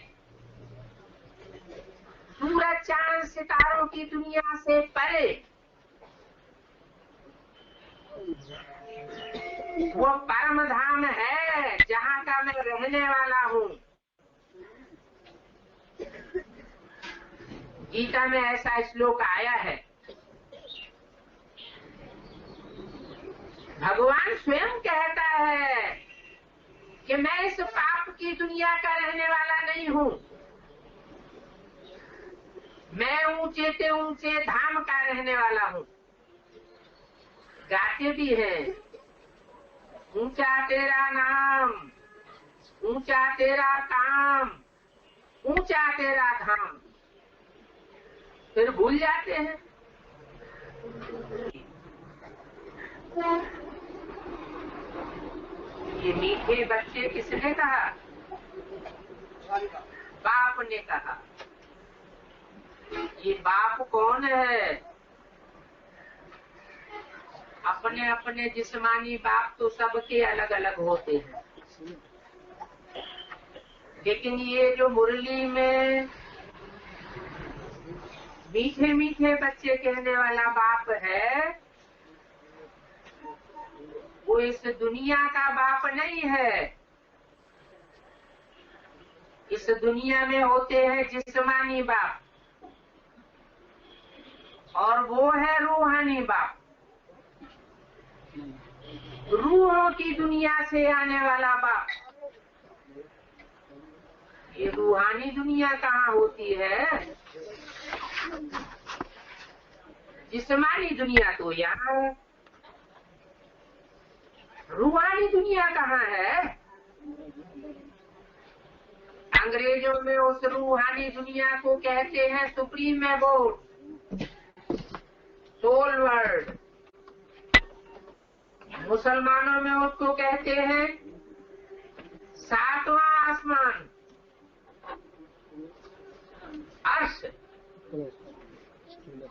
S4: सूरज चांद सितारों की दुनिया से परे वो परम धाम है, जहाँ का मैं रहने वाला हूँ। गीता में ऐसा श्लोक आया है। भगवान स्वयं कहता है कि मैं इस पाप की दुनिया का रहने वाला नहीं हूँ, मैं ऊंचे से ऊंचे धाम का रहने वाला हूँ। गाते भी हैं, ऊंचा तेरा नाम, ऊंचा तेरा काम, ऊंचा तेरा धाम, फिर भूल जाते हैं। ये मीठे बच्चे किसने कहा? बाप ने कहा। ये बाप कौन है? अपने अपने जिस्मानी बाप तो सबके अलग अलग होते हैं, लेकिन ये जो मुरली में मीठे मीठे बच्चे कहने वाला बाप है, वो इस दुनिया का बाप नहीं है। इस दुनिया में होते हैं जिस्मानी बाप, और वो है रूहानी बाप। रूहों की दुनिया से आने वाला बाप। ये रूहानी दुनिया कहाँ होती है? जिस्मानी दुनिया तो यहाँ है, रूहानी दुनिया कहाँ है? अंग्रेजों में उस रूहानी दुनिया को कहते हैं सुप्रीम एबोर्ड, सोल वर्ल्ड। मुसलमानों में उसको कहते हैं सातवां आसमान, अर्श।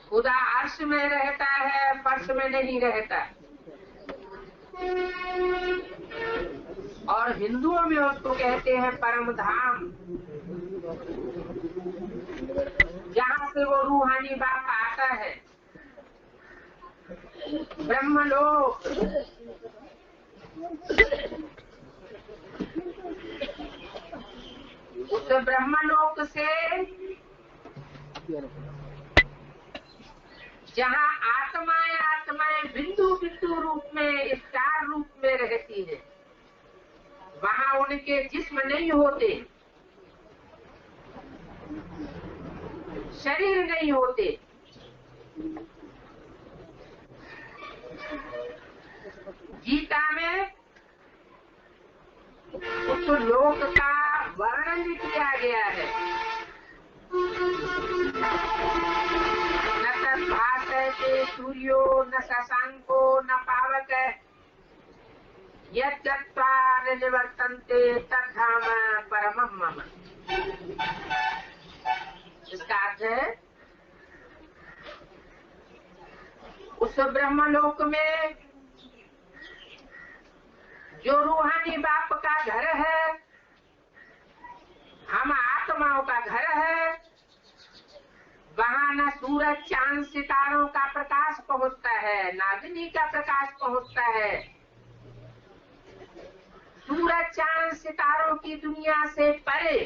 S4: खुदा अर्श में रहता है, फर्श में नहीं रहता। और हिंदुओं में उसको कहते हैं परम धाम, जहाँ से वो रूहानी बाप आता है, ब्रह्मलोक। उस ब्रह्मलोक से जहाँ आत्माएं बिंदु बिंदु रूप में, स्टार रूप में रहती है, वहाँ उनके जिस्म नहीं होते, शरीर नहीं होते। गीता में उस लोक का वर्णन किया गया है। न तद्भासते सूर्यो न शशांको न पावक यद्गत्वा निवर्तन्ते तद्धाम परमं मम। इसका अर्थ है उस ब्रह्मलोक में जो रूहानी बाप का घर है, हम आत्माओं का घर है, वहाँ न सूरज चांद सितारों का प्रकाश पहुँचता है, न अग्नि का प्रकाश पहुँचता है। सूरज चांद सितारों की दुनिया से परे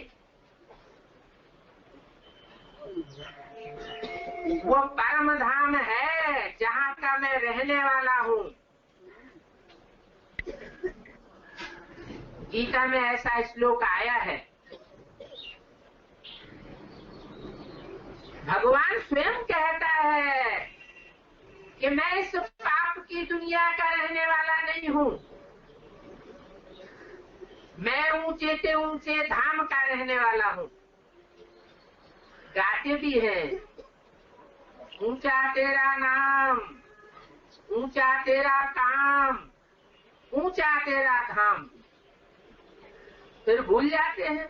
S4: वो परम धाम है जहाँ का मैं रहने वाला हूँ। गीता में ऐसा श्लोक आया है। भगवान स्वयं कहता है कि मैं इस पाप की दुनिया का रहने वाला नहीं हूँ, मैं ऊंचे से ऊंचे धाम का रहने वाला हूँ। गाते भी हैं, ऊंचा तेरा नाम, ऊंचा तेरा काम, ऊंचा तेरा धाम, फिर भूल जाते हैं।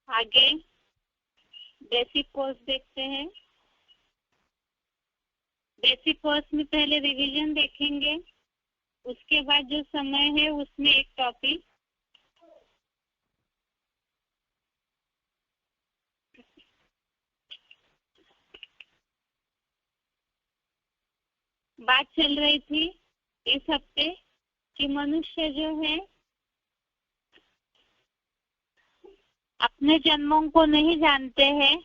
S1: आगे बेसिक कोर्स देखते हैं। बेसिक कोर्स में पहले रिवीजन देखेंगे, उसके बाद जो समय है उसमें एक टॉपिक। बात चल रही थी इस हफ्ते कि मनुष्य जो है अपने जन्मों को नहीं जानते हैं,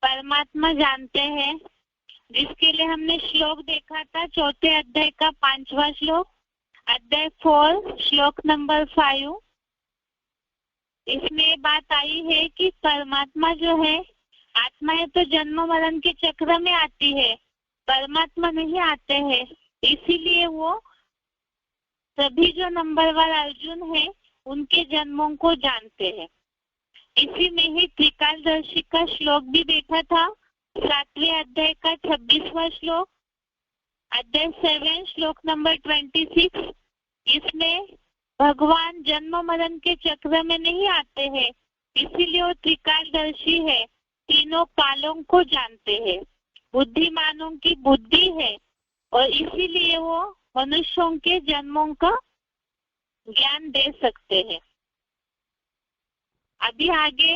S1: परमात्मा जानते हैं, जिसके लिए हमने श्लोक देखा था चौथे अध्याय का 5वां श्लोक, अध्याय 4 श्लोक नंबर 5। इसमें बात आई है कि परमात्मा जो है, आत्माएं तो जन्म मरण के चक्र में आती है, परमात्मा नहीं आते हैं। इसीलिए वो सभी जो नंबरवार अर्जुन है उनके जन्मों को जानते हैं। इसी में ही त्रिकालदर्शी का श्लोक भी देखा था, 7वें अध्याय का 26वां श्लोक, अध्याय 7 श्लोक नंबर 26। इसमें भगवान जन्म मरण के चक्र में नहीं आते हैं, इसीलिए वो त्रिकालदर्शी है, तीनों कालों को जानते हैं, बुद्धिमानों की बुद्धि है, और इसीलिए वो मनुष्यों के जन्मों का ज्ञान दे सकते हैं। अभी आगे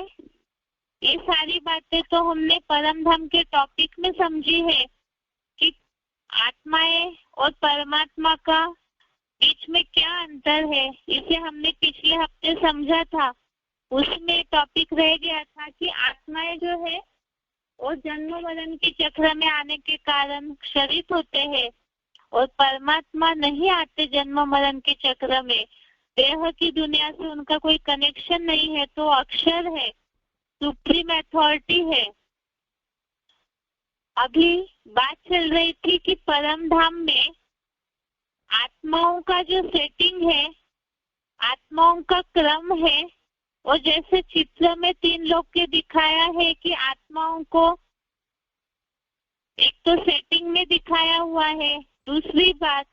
S1: ये सारी बातें तो हमने परम धाम के टॉपिक में समझी है कि आत्माएं और परमात्मा का बीच में क्या अंतर है, इसे हमने पिछले हफ्ते समझा था। उसमें टॉपिक रह गया था कि आत्माएं जो है वो जन्म मरण के चक्र में आने के कारण क्षरित होते हैं, और परमात्मा नहीं आते जन्म मरण के चक्र में। देह की दुनिया से उनका कोई कनेक्शन नहीं है, तो अक्षर है, सुप्रीम अथॉरिटी है। अभी बात चल रही थी कि परम धाम में आत्माओं का जो सेटिंग है, आत्माओं का क्रम है, और जैसे चित्र में 3 लोग के दिखाया है कि आत्माओं को एक तो सेटिंग में दिखाया हुआ है, दूसरी बात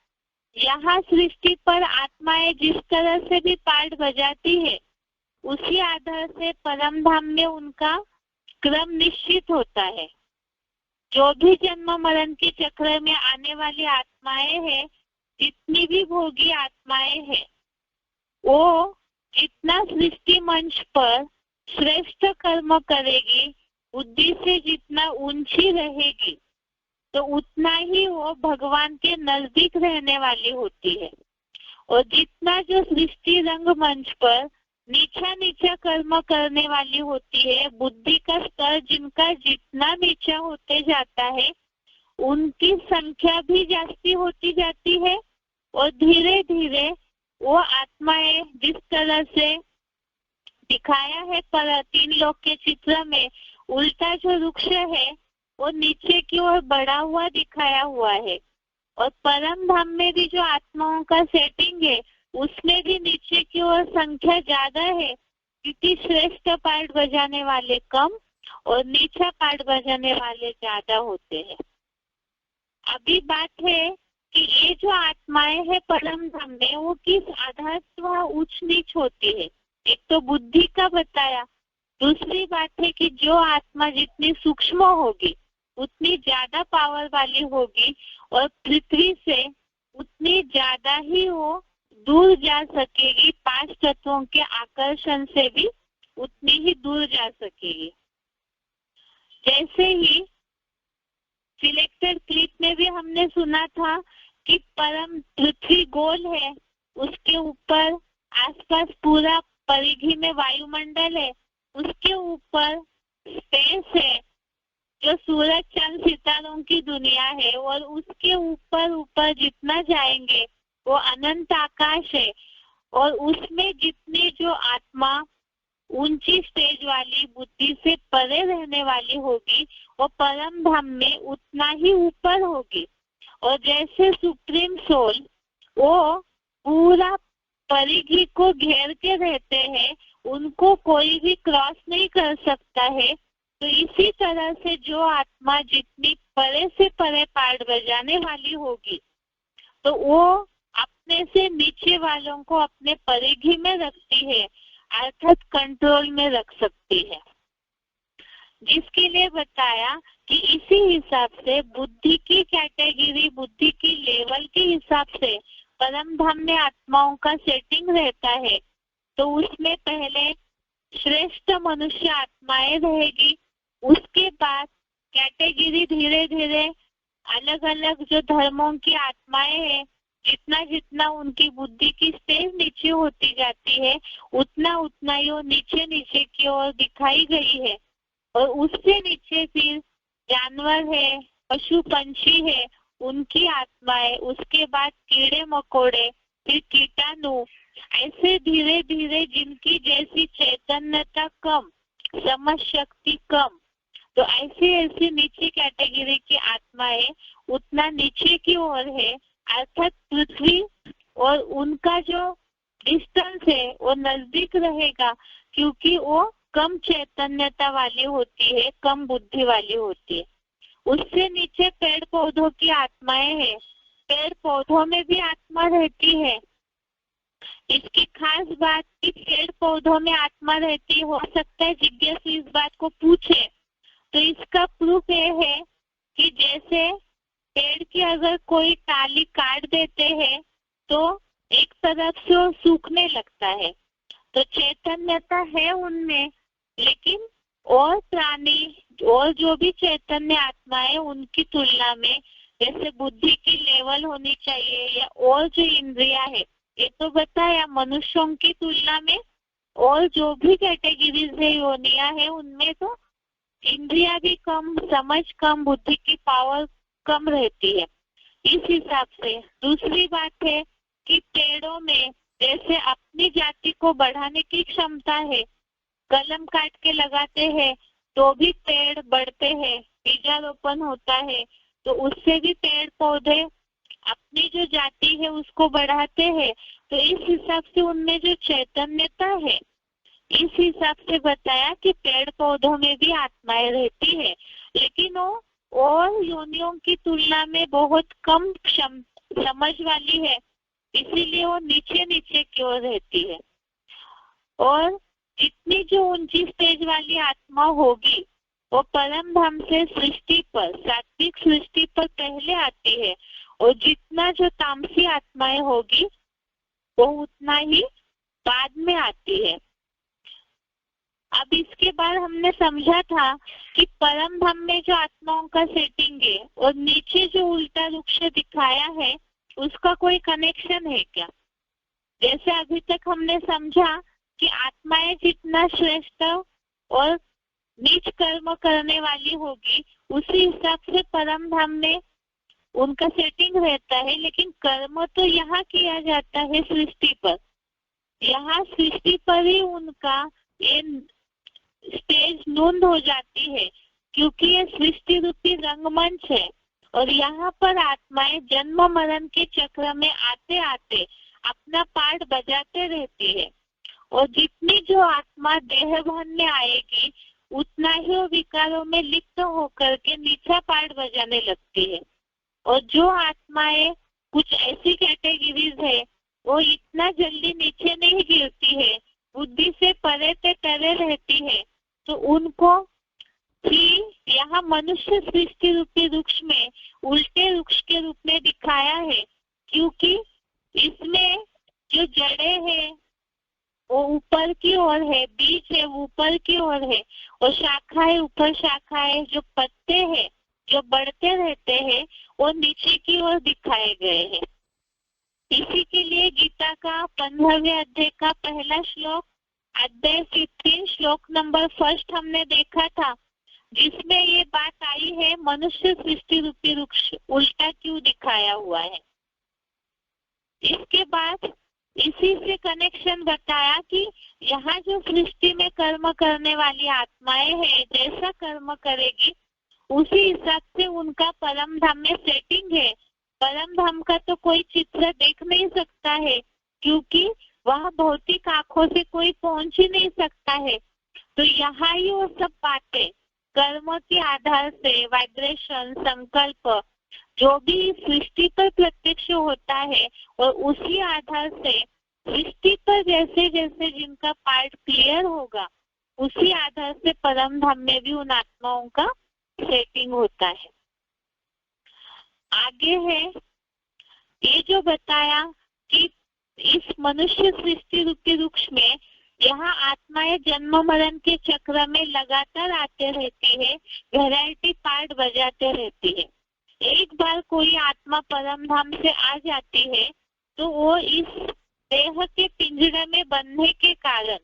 S1: यहाँ सृष्टि पर आत्माएं जिस तरह से भी पार्ट बजाती है उसी आधार से परम धाम में उनका क्रम निश्चित होता है। जो भी जन्म मरण के चक्र में आने वाली आत्माएं हैं, जितनी भी भोगी आत्माएं हैं, वो जितना सृष्टि मंच पर श्रेष्ठ कर्म करेगी, बुद्धि से जितना ऊंची रहेगी, तो उतना ही वो भगवान के नजदीक रहने वाली होती है। और जितना जो सृष्टि रंग मंच पर नीचा नीचा कर्म करने वाली होती है, बुद्धि का स्तर जिनका जितना नीचा होते जाता है, उनकी संख्या भी जास्ती होती जाती है। और धीरे धीरे वो आत्माएं जिस तरह से दिखाया है पर 3 लोक के चित्र में, उल्टा जो वृक्ष है वो नीचे की ओर बढ़ा हुआ दिखाया हुआ है। और परम धाम में भी जो आत्माओं का सेटिंग है, उसमें भी नीचे की ओर संख्या ज्यादा है, क्योंकि श्रेष्ठ पार्ट बजाने वाले कम और नीचा पार्ट बजाने वाले ज्यादा होते हैं। अभी बात है कि ये जो आत्माएं है परम धाम में, वो किस आधार से वह उच्च नीच होती है। एक तो बुद्धि का बताया, दूसरी बात है कि जो आत्मा जितनी सूक्ष्म होगी उतनी ज्यादा पावर वाली होगी, और पृथ्वी से उतनी ज्यादा ही वो दूर जा सकेगी, 5 तत्वों के आकर्षण से भी उतनी ही दूर जा सकेगी। जैसे ही सिलेक्टेड क्लिप में भी हमने सुना था कि परम पृथ्वी गोल है, उसके ऊपर आसपास पूरा परिधि में वायुमंडल है, उसके ऊपर स्पेस है जो सूरज चांद सितारों की दुनिया है, और उसके ऊपर ऊपर जितना जाएंगे वो अनंत आकाश है। और उसमें जितनी जो आत्मा ऊंची स्टेज वाली बुद्धि से परे रहने वाली होगी, वो परम धाम में उतना ही ऊपर होगी। और जैसे सुप्रीम सोल वो पूरा परिधि को घेर के रहते हैं, उनको कोई भी क्रॉस नहीं कर सकता है, तो इसी तरह से जो आत्मा जितनी परे से परे पार्ट बजाने वाली होगी, तो वो अपने से नीचे वालों को अपने परिधि में रखती है, अर्थात कंट्रोल में रख सकती है। जिसके लिए बताया कि इसी हिसाब से बुद्धि की कैटेगरी, बुद्धि की लेवल के हिसाब से परम धाम में आत्माओं का सेटिंग रहता है। तो उसमें पहले श्रेष्ठ मनुष्य आत्माएं रहेगी, उसके बाद कैटेगरी धीरे धीरे अलग अलग जो धर्मों की आत्माएं हैं, जितना जितना उनकी बुद्धि की स्टेज नीचे होती जाती है, उतना उतना ही वो नीचे नीचे की ओर दिखाई गई है। और उससे नीचे फिर जानवर है, पशु पंछी है, उनकी आत्माएं, उसके बाद कीड़े मकोड़े, फिर कीटाणु, ऐसे धीरे धीरे जिनकी जैसी चैतन्यता कम, समझ शक्ति कम, तो ऐसे ऐसे नीचे कैटेगरी की आत्माएं उतना नीचे की ओर है, अर्थात पृथ्वी और उनका जो डिस्टेंस है वो नजदीक रहेगा, क्योंकि वो कम चैतन्यता वाली होती है, कम बुद्धि वाली होती है। उससे नीचे पेड़ पौधों की आत्माएं हैं, पेड़ पौधों में भी आत्मा रहती है। इसकी खास बात कि पेड़ पौधों में आत्मा रहती, हो सकता है जिज्ञासु इस बात को पूछे, तो इसका प्रूफ ये है कि जैसे पेड़ की अगर कोई टाली काट देते हैं तो एक तरफ से वो सूखने लगता है, तो चैतन्यता है उनमें, लेकिन और प्राणी और जो भी चैतन्य आत्मा है उनकी तुलना में जैसे बुद्धि की लेवल होनी चाहिए, या और जो इंद्रिया है, ये तो बताया मनुष्यों की तुलना में, और जो भी कैटेगरीज है योनिया है, उनमें तो इंद्रिया भी कम, समझ कम, बुद्धि की पावर कम रहती है। इस हिसाब से दूसरी बात है कि पेड़ों में जैसे अपनी जाति को बढ़ाने की क्षमता है, कलम काट के लगाते हैं तो भी पेड़ बढ़ते हैं, बीजारोपण होता है, तो उससे भी पेड़ पौधे अपनी जो जाति है उसको बढ़ाते हैं। तो इस हिसाब से उनमें जो चैतन्यता है, इस हिसाब से बताया कि पेड़ पौधों में भी आत्माएं रहती है, लेकिन वो और योनियों की तुलना में बहुत कम समझ वाली है, इसीलिए वो नीचे नीचे की ओर रहती है। और जितनी जो ऊंची स्टेज वाली आत्मा होगी वो परम धाम से सृष्टि पर, सात्विक सृष्टि पर पहले आती है, और जितना जो तामसी आत्माएं होगी वो उतना ही बाद में आती है। अब इसके बाद हमने समझा था कि परम धाम में जो आत्माओं का सेटिंग है और नीचे जो उल्टा वृक्ष दिखाया है उसका कोई कनेक्शन है क्या? जैसे अभी तक हमने समझा कि आत्माएं जितना श्रेष्ठ और नीच कर्म करने वाली होगी उसी हिसाब से परम धाम में उनका सेटिंग रहता है, लेकिन कर्म तो यहाँ किया जाता है सृष्टि पर। यहाँ सृष्टि पर ही उनका ये स्टेज नोंद हो जाती है, क्योंकि ये सृष्टि रूपी रंगमंच है और यहाँ पर आत्माएं जन्म मरण के चक्र में आते आते अपना पार्ट बजाते रहती है, और जितनी जो आत्मा देह भान में आएगी उतना ही वो विकारों में लिप्त होकर के नीचा पार्ट बजाने लगती है। और जो आत्माएं कुछ ऐसी कैटेगरीज है वो इतना जल्दी नीचे नहीं गिरती है, बुद्धि से परे से परे रहती है, तो उनको ही यहाँ मनुष्य सृष्टि रूपी वृक्ष में उल्टे वृक्ष के रूप में दिखाया है, क्योंकि इसमें जो जड़ें है वो ऊपर की ओर है, बीज है वो ऊपर की ओर है, और शाखाएं ऊपर शाखाएं, जो पत्ते हैं जो बढ़ते रहते हैं वो नीचे की ओर दिखाए गए हैं। इसी के लिए गीता का 15वें अध्याय का पहला श्लोक, अध्याय 15 श्लोक नंबर 1 हमने देखा था, जिसमें ये बात आई है मनुष्य सृष्टि रूपी वृक्ष उल्टा क्यों दिखाया हुआ है। इसके बाद इसी से कनेक्शन बताया कि यहाँ जो सृष्टि में कर्म करने वाली आत्माएं हैं, जैसा कर्म करेगी उसी हिसाब से उनका परम धाम में सेटिंग है। परम धाम का तो कोई चित्र देख नहीं सकता है, क्योंकि वह भौतिक आंखों से कोई पहुंच ही नहीं सकता है। तो यहाँ ही वो सब बातें कर्म के आधार से, वाइब्रेशन, संकल्प जो भी सृष्टि पर प्रत्यक्ष होता है, और उसी आधार से सृष्टि पर जैसे जैसे जिनका पार्ट क्लियर होगा उसी आधार से परम धाम में भी उन आत्माओं का सेटिंग होता है। आगे है ये जो बताया कि इस मनुष्य सृष्टि रूपी वृक्ष में यहाँ आत्माएं जन्म मरण के चक्र में लगातार आते रहती है, वैरायटी पार्ट बजाते रहती है। एक बार कोई आत्मा परम धाम से आ जाती है तो वो इस देह के पिंजरे में बंधने के कारण,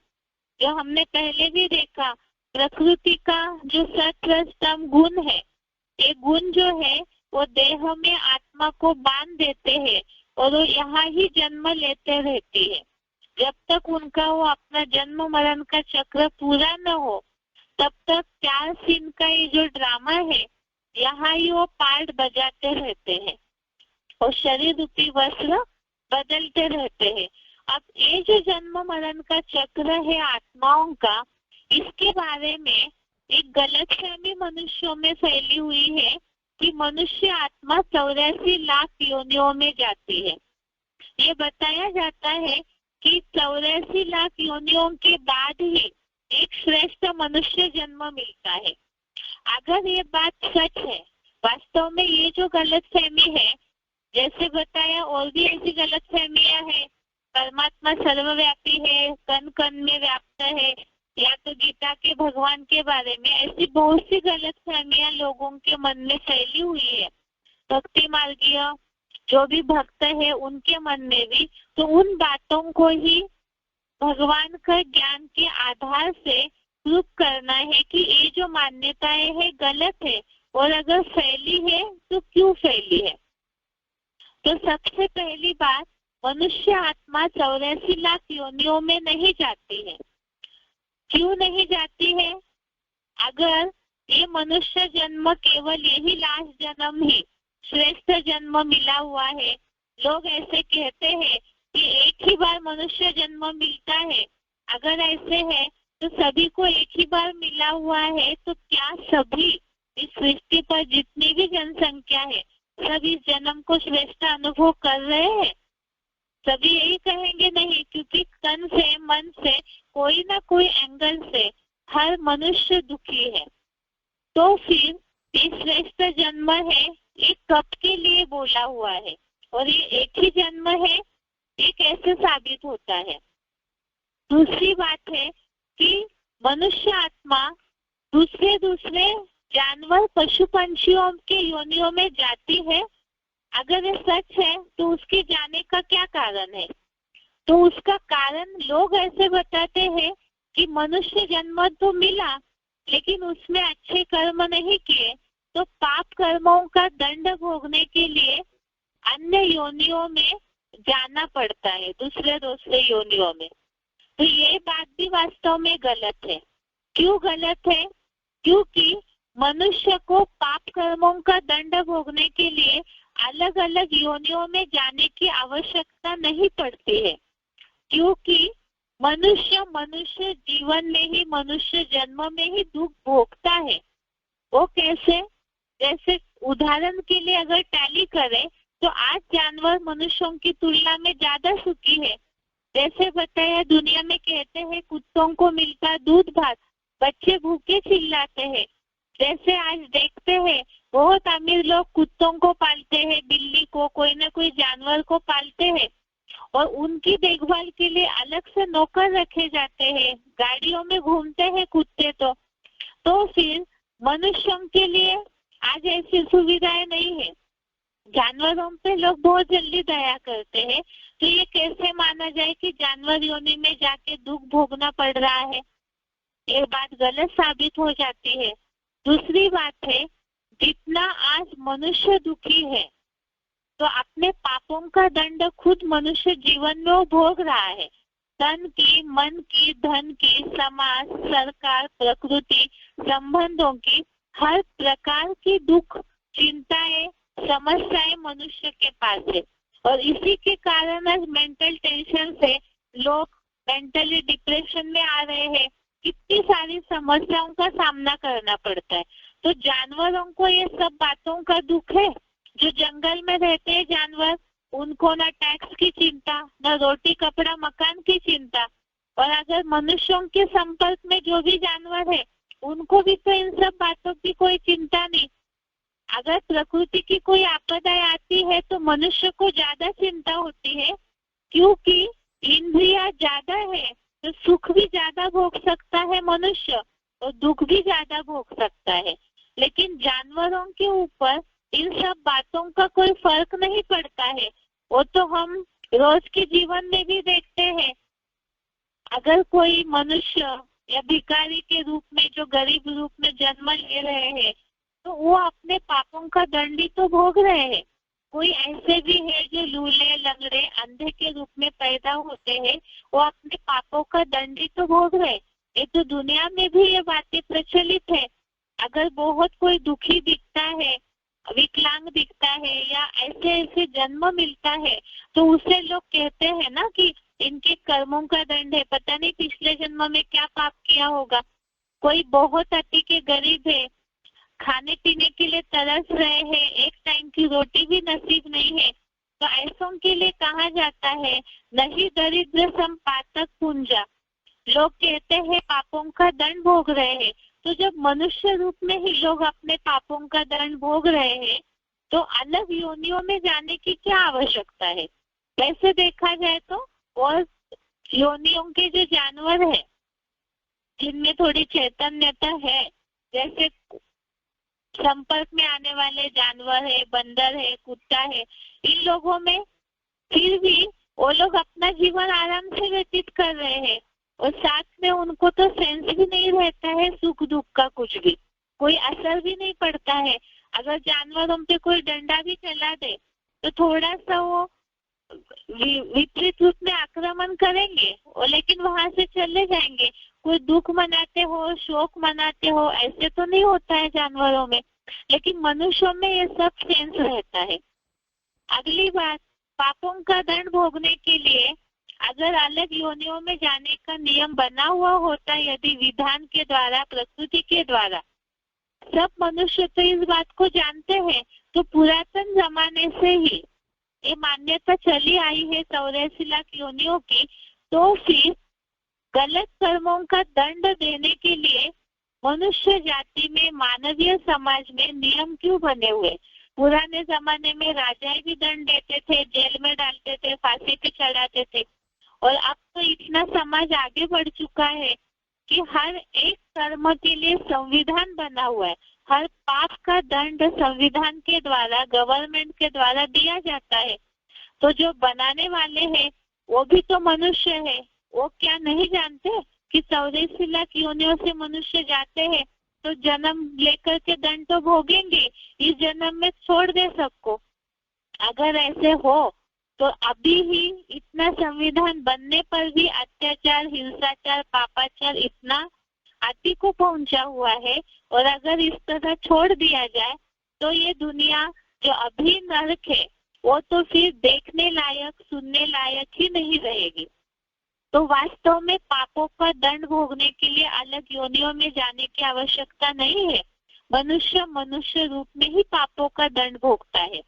S1: जो हमने पहले भी देखा, प्रकृति का जो सत्वस्तम गुण है, ये गुण जो है वो देह में आत्मा को बांध देते हैं और वो यहाँ ही जन्म लेते रहती है। जब तक उनका वो अपना जन्म मरण का चक्र पूरा न हो तब तक 4 सीन का ये जो ड्रामा है यहाँ ही वो पार्ट बजाते रहते हैं और शरीर रूपी वस्त्र बदलते रहते हैं। अब ये जो जन्म मरण का चक्र है आत्माओं का, इसके बारे में एक गलतफहमी मनुष्यों में फैली हुई है कि मनुष्य आत्मा 84 लाख योनियों में जाती है। ये बताया जाता है कि 84 लाख योनियों के बाद ही एक श्रेष्ठ मनुष्य जन्म मिलता है। अगर ये बात सच है, वास्तव में ये जो गलतफहमी है, जैसे बताया और भी ऐसी गलतफहमियां हैं, परमात्मा सर्वव्यापी है, कण कण में व्याप्त है, या तो गीता के भगवान के बारे में ऐसी बहुत सी गलतफहमियां लोगों के मन में फैली हुई है। भक्ति मार्गीय जो भी भक्त है उनके मन में भी, तो उन बातों को ही भगवान का ज्ञान के आधार से प्रूव करना है कि ये जो मान्यताएं है गलत है, और अगर फैली है तो क्यों फैली है। तो सबसे पहली बात, मनुष्य आत्मा 84 लाख योनियों में नहीं जाती है। क्यों नहीं जाती है? अगर ये मनुष्य जन्म केवल यही लास्ट जन्म ही श्रेष्ठ जन्म मिला हुआ है, लोग ऐसे कहते हैं कि एक ही बार मनुष्य जन्म मिलता है, अगर ऐसे है तो सभी को एक ही बार मिला हुआ है, तो क्या सभी इस सृष्टि पर जितनी भी जनसंख्या है सब इस जन्म को श्रेष्ठ अनुभव कर रहे हैं? सभी यही कहेंगे नहीं, क्योंकि तन से, मन से, कोई ना कोई एंगल से हर मनुष्य दुखी है। तो फिर ये श्रेष्ठ जन्म है, ये कब के लिए बोला हुआ है और ये एक ही जन्म है, ये कैसे साबित होता है। दूसरी बात है कि मनुष्य आत्मा दूसरे दूसरे जानवर पशु पंछियों के योनियों में जाती है। अगर ये सच है तो उसके जाने का क्या कारण है? तो उसका कारण लोग ऐसे बताते हैं कि मनुष्य जन्म तो मिला लेकिन उसमें अच्छे कर्म नहीं किए, तो पाप कर्मों का दंड भोगने के लिए अन्य योनियों में जाना पड़ता है, दूसरे दूसरे योनियों में। तो ये बात भी वास्तव में गलत है। क्यों गलत है? क्योंकि मनुष्य को पाप कर्मों का दंड भोगने के लिए अलग अलग योनियों में जाने की आवश्यकता नहीं पड़ती है, क्योंकि मनुष्य जीवन में ही, मनुष्य जन्म में ही दुख भोगता है। वो कैसे? जैसे उदाहरण के लिए अगर टैली करें तो आज जानवर मनुष्यों की तुलना में ज्यादा सुखी है। जैसे बताया, दुनिया में कहते हैं कुत्तों को मिलता दूध भात, बच्चे भूखे चिल्लाते हैं। जैसे आज देखते हैं बहुत अमीर लोग कुत्तों को पालते हैं, बिल्ली को, कोई ना कोई जानवर को पालते हैं और उनकी देखभाल के लिए अलग से नौकर रखे जाते हैं, गाड़ियों में घूमते हैं कुत्ते। तो फिर मनुष्यों के लिए आज ऐसी सुविधाएं नहीं है। जानवरों पे लोग बहुत जल्दी दया करते हैं, तो ये कैसे माना जाए कि जानवर योनि में जाके दुख भोगना पड़ रहा है? ये बात गलत साबित हो जाती है। दूसरी बात है, जितना आज मनुष्य दुखी है तो अपने पापों का दंड खुद मनुष्य जीवन में वो भोग रहा है। तन की, मन की, धन की, समाज, सरकार, प्रकृति, संबंधों की हर प्रकार की दुख, चिंताएं, समस्याएं मनुष्य के पास है और इसी के कारण आज मेंटल टेंशन से लोग मेंटली डिप्रेशन में आ रहे हैं। कितनी सारी समस्याओं का सामना करना पड़ता है। तो जानवरों को ये सब बातों का दुख है। जो जंगल में रहते हैं जानवर, उनको ना टैक्स की चिंता, ना रोटी कपड़ा मकान की चिंता। और अगर मनुष्यों के संपर्क में जो भी जानवर है उनको भी तो इन सब बातों की कोई चिंता नहीं। अगर प्रकृति की कोई आपदाएं आती है तो मनुष्य को ज्यादा चिंता होती है, क्योंकि इंद्रियां ज्यादा है तो सुख भी ज्यादा भोग सकता है मनुष्य और दुख भी ज्यादा भोग सकता है। लेकिन जानवरों के ऊपर इन सब बातों का कोई फर्क नहीं पड़ता है। वो तो हम रोज के जीवन में भी देखते हैं। अगर कोई मनुष्य या भिखारी के रूप में, जो गरीब रूप में जन्म ले रहे हैं, तो वो अपने पापों का दंड ही तो भोग रहे हैं। कोई ऐसे भी है जो लूले, लंगड़े, अंधे के रूप में पैदा होते हैं, वो अपने पापों का दंड ही तो भोग रहे। ये तो दुनिया में भी ये बातें प्रचलित है। अगर बहुत कोई दुखी दिखता है, विकलांग दिखता है या ऐसे ऐसे जन्म मिलता है तो उसे लोग कहते हैं ना कि इनके कर्मों का दंड है, पता नहीं पिछले जन्म में क्या पाप किया होगा। कोई बहुत अति के गरीब है, खाने पीने के लिए तरस रहे हैं, एक टाइम की रोटी भी नसीब नहीं है, तो ऐसों के लिए कहा जाता है नहीं दरिद्र संपातक पुंजा। लोग कहते हैं पापों का दंड भोग रहे हैं। तो जब मनुष्य रूप में ही लोग अपने पापों का दंड भोग रहे हैं तो अलग योनियों में जाने की क्या आवश्यकता है? वैसे देखा जाए तो और योनियों के जो जानवर है जिनमें थोड़ी चैतन्यता है, जैसे संपर्क में आने वाले जानवर है, बंदर है, कुत्ता है, इन लोगों में फिर भी वो लोग अपना जीवन आराम से व्यतीत कर रहे हैं और साथ में उनको तो सेंस भी नहीं रहता है सुख दुख का, कुछ भी कोई असर भी नहीं पड़ता है। अगर जानवरों पे कोई डंडा भी चला दे तो थोड़ा सा वो विपरीत रूप में आक्रमण करेंगे और लेकिन वहां से चले जाएंगे। कोई दुख मनाते हो, शोक मनाते हो, ऐसे तो नहीं होता है जानवरों में, लेकिन मनुष्यों में ये सब सेंस रहता है। अगली बात, पापों का दंड भोगने के लिए अगर अलग योनियों में जाने का नियम बना हुआ होता, यदि विधान के द्वारा, प्रकृति के द्वारा, सब मनुष्य तो इस बात को जानते हैं, तो पुरातन जमाने से ही ये मान्यता चली आई है 84 लाख योनियों की। तो फिर गलत कर्मों का दंड देने के लिए मनुष्य जाति में, मानवीय समाज में नियम क्यों बने हुए? पुराने जमाने में राजाएं भी दंड देते थे, जेल में डालते थे, फांसी पे चढ़ाते थे। और अब तो इतना समाज आगे बढ़ चुका है कि हर एक कर्म के लिए संविधान बना हुआ है। हर पाप का दंड संविधान के द्वारा, गवर्नमेंट के द्वारा दिया जाता है। तो जो बनाने वाले हैं वो भी तो मनुष्य है। वो क्या नहीं जानते कि 84 लाख योनियों से मनुष्य जाते हैं तो जन्म लेकर के दंड तो भोगेंगे, इस जन्म में छोड़ दे सबको। अगर ऐसे हो तो अभी ही इतना संविधान बनने पर भी अत्याचार, हिंसाचार, पापाचार इतना अति को पहुंचा हुआ है। और अगर इस तरह छोड़ दिया जाए तो ये दुनिया जो अभी नरक है वो तो फिर देखने लायक, सुनने लायक ही नहीं रहेगी। तो वास्तव में पापों का दंड भोगने के लिए अलग योनियों में जाने की आवश्यकता नहीं है। मनुष्य मनुष्य रूप में ही पापों का दंड भोगता है।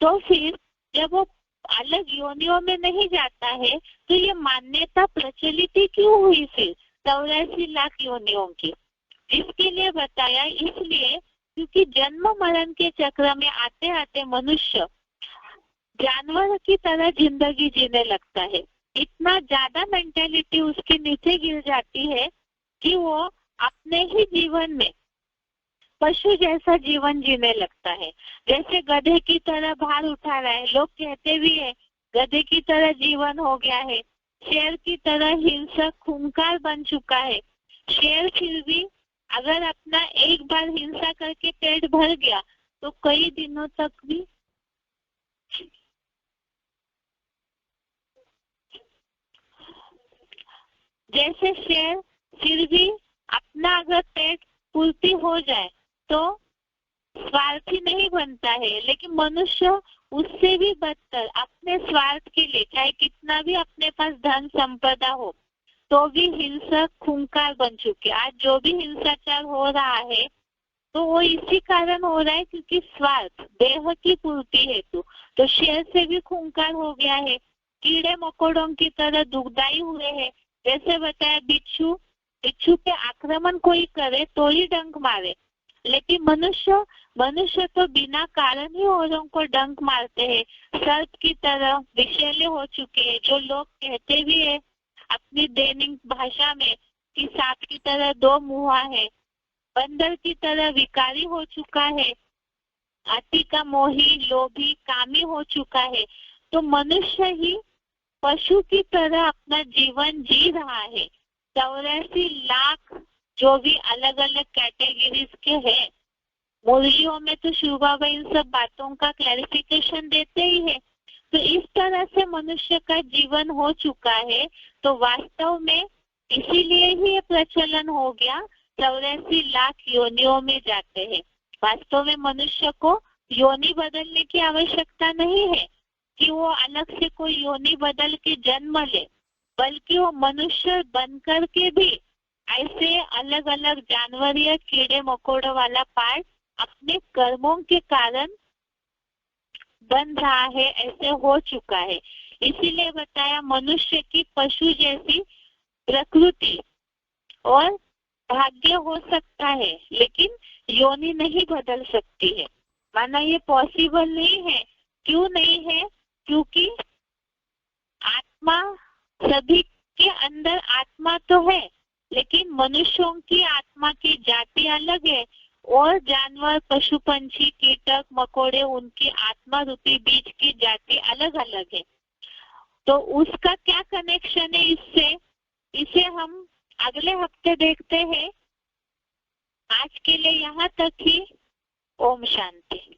S1: तो फिर जब वो अलग योनियों में नहीं जाता है तो ये मान्यता प्रचलित ही क्यों हुई फिर 84 लाख योनियों की? इसके लिए बताया, इसलिए क्योंकि जन्म मरण के चक्र में आते आते मनुष्य जानवर की तरह जिंदगी जीने लगता है। इतना ज्यादा मेंटेलिटी उसके नीचे गिर जाती है कि वो अपने ही जीवन में पशु जैसा जीवन जीने लगता है। जैसे गधे की तरह भार उठा रहा है, लोग कहते भी है गधे की तरह जीवन हो गया है। शेर की तरह हिंसक, खूंखार बन चुका है। शेर फिर भी अगर अपना एक बार हिंसा करके पेट भर गया तो कई दिनों तक भी जैसे शेर फिर भी अपना अगर पेट पूर्ति हो जाए तो स्वार्थी नहीं बनता है, लेकिन मनुष्य उससे भी बदतर अपने स्वार्थ के लिए चाहे कितना भी अपने पास धन संपदा हो तो भी हिंसक, खूंखार बन चुके। आज जो भी हिंसाचार हो रहा है तो वो इसी कारण हो रहा है क्योंकि स्वार्थ, देह की पूर्ति हेतु। तो शेर से भी खूंखार हो गया है, कीड़े मकोड़ों की तरह दुखदाई हुए हैं। जैसे बताया बिच्छू पे आक्रमण कोई करे तो ही डंक मारे, लेकिन मनुष्य तो बिना कारण ही औरों को डंक मारते हैं। सर्प की तरह विषैले हो चुके हैं, जो लोग कहते भी है अपनी दैनिक भाषा में कि सांप की तरह दो मुंह है। बंदर की तरह विकारी हो चुका है, अति का मोही, लोभी, कामी हो चुका है। तो मनुष्य ही पशु की तरह अपना जीवन जी रहा है। 84 लाख जो भी अलग अलग कैटेगरीज के हैं, मुर्गियों में तो शिव बाबा इन सब बातों का क्लैरिफिकेशन देते ही है। तो इस तरह से मनुष्य का जीवन हो चुका है। तो वास्तव में इसीलिए ही ये प्रचलन हो गया 84 लाख योनियों में जाते हैं। वास्तव में मनुष्य को योनि बदलने की आवश्यकता नहीं है कि वो अलग से कोई योनि बदल के जन्म ले, बल्कि वो मनुष्य बन कर के भी ऐसे अलग अलग जानवर या कीड़े मकोड़ों वाला पार्ट अपने कर्मों के कारण बन रहा है, ऐसे हो चुका है। इसीलिए बताया मनुष्य की पशु जैसी प्रकृति और भाग्य हो सकता है, लेकिन योनि नहीं बदल सकती है। माना ये पॉसिबल नहीं है। क्यों नहीं है? क्योंकि आत्मा, सभी के अंदर आत्मा तो है, लेकिन मनुष्यों की आत्मा की जाति अलग है और जानवर, पशु, पंछी, कीटक, मकोड़े, उनकी आत्मा रूपी बीज की जाति अलग अलग है। तो उसका क्या कनेक्शन है इससे, इसे हम अगले हफ्ते देखते हैं। आज के लिए यहाँ तक ही। ओम शांति।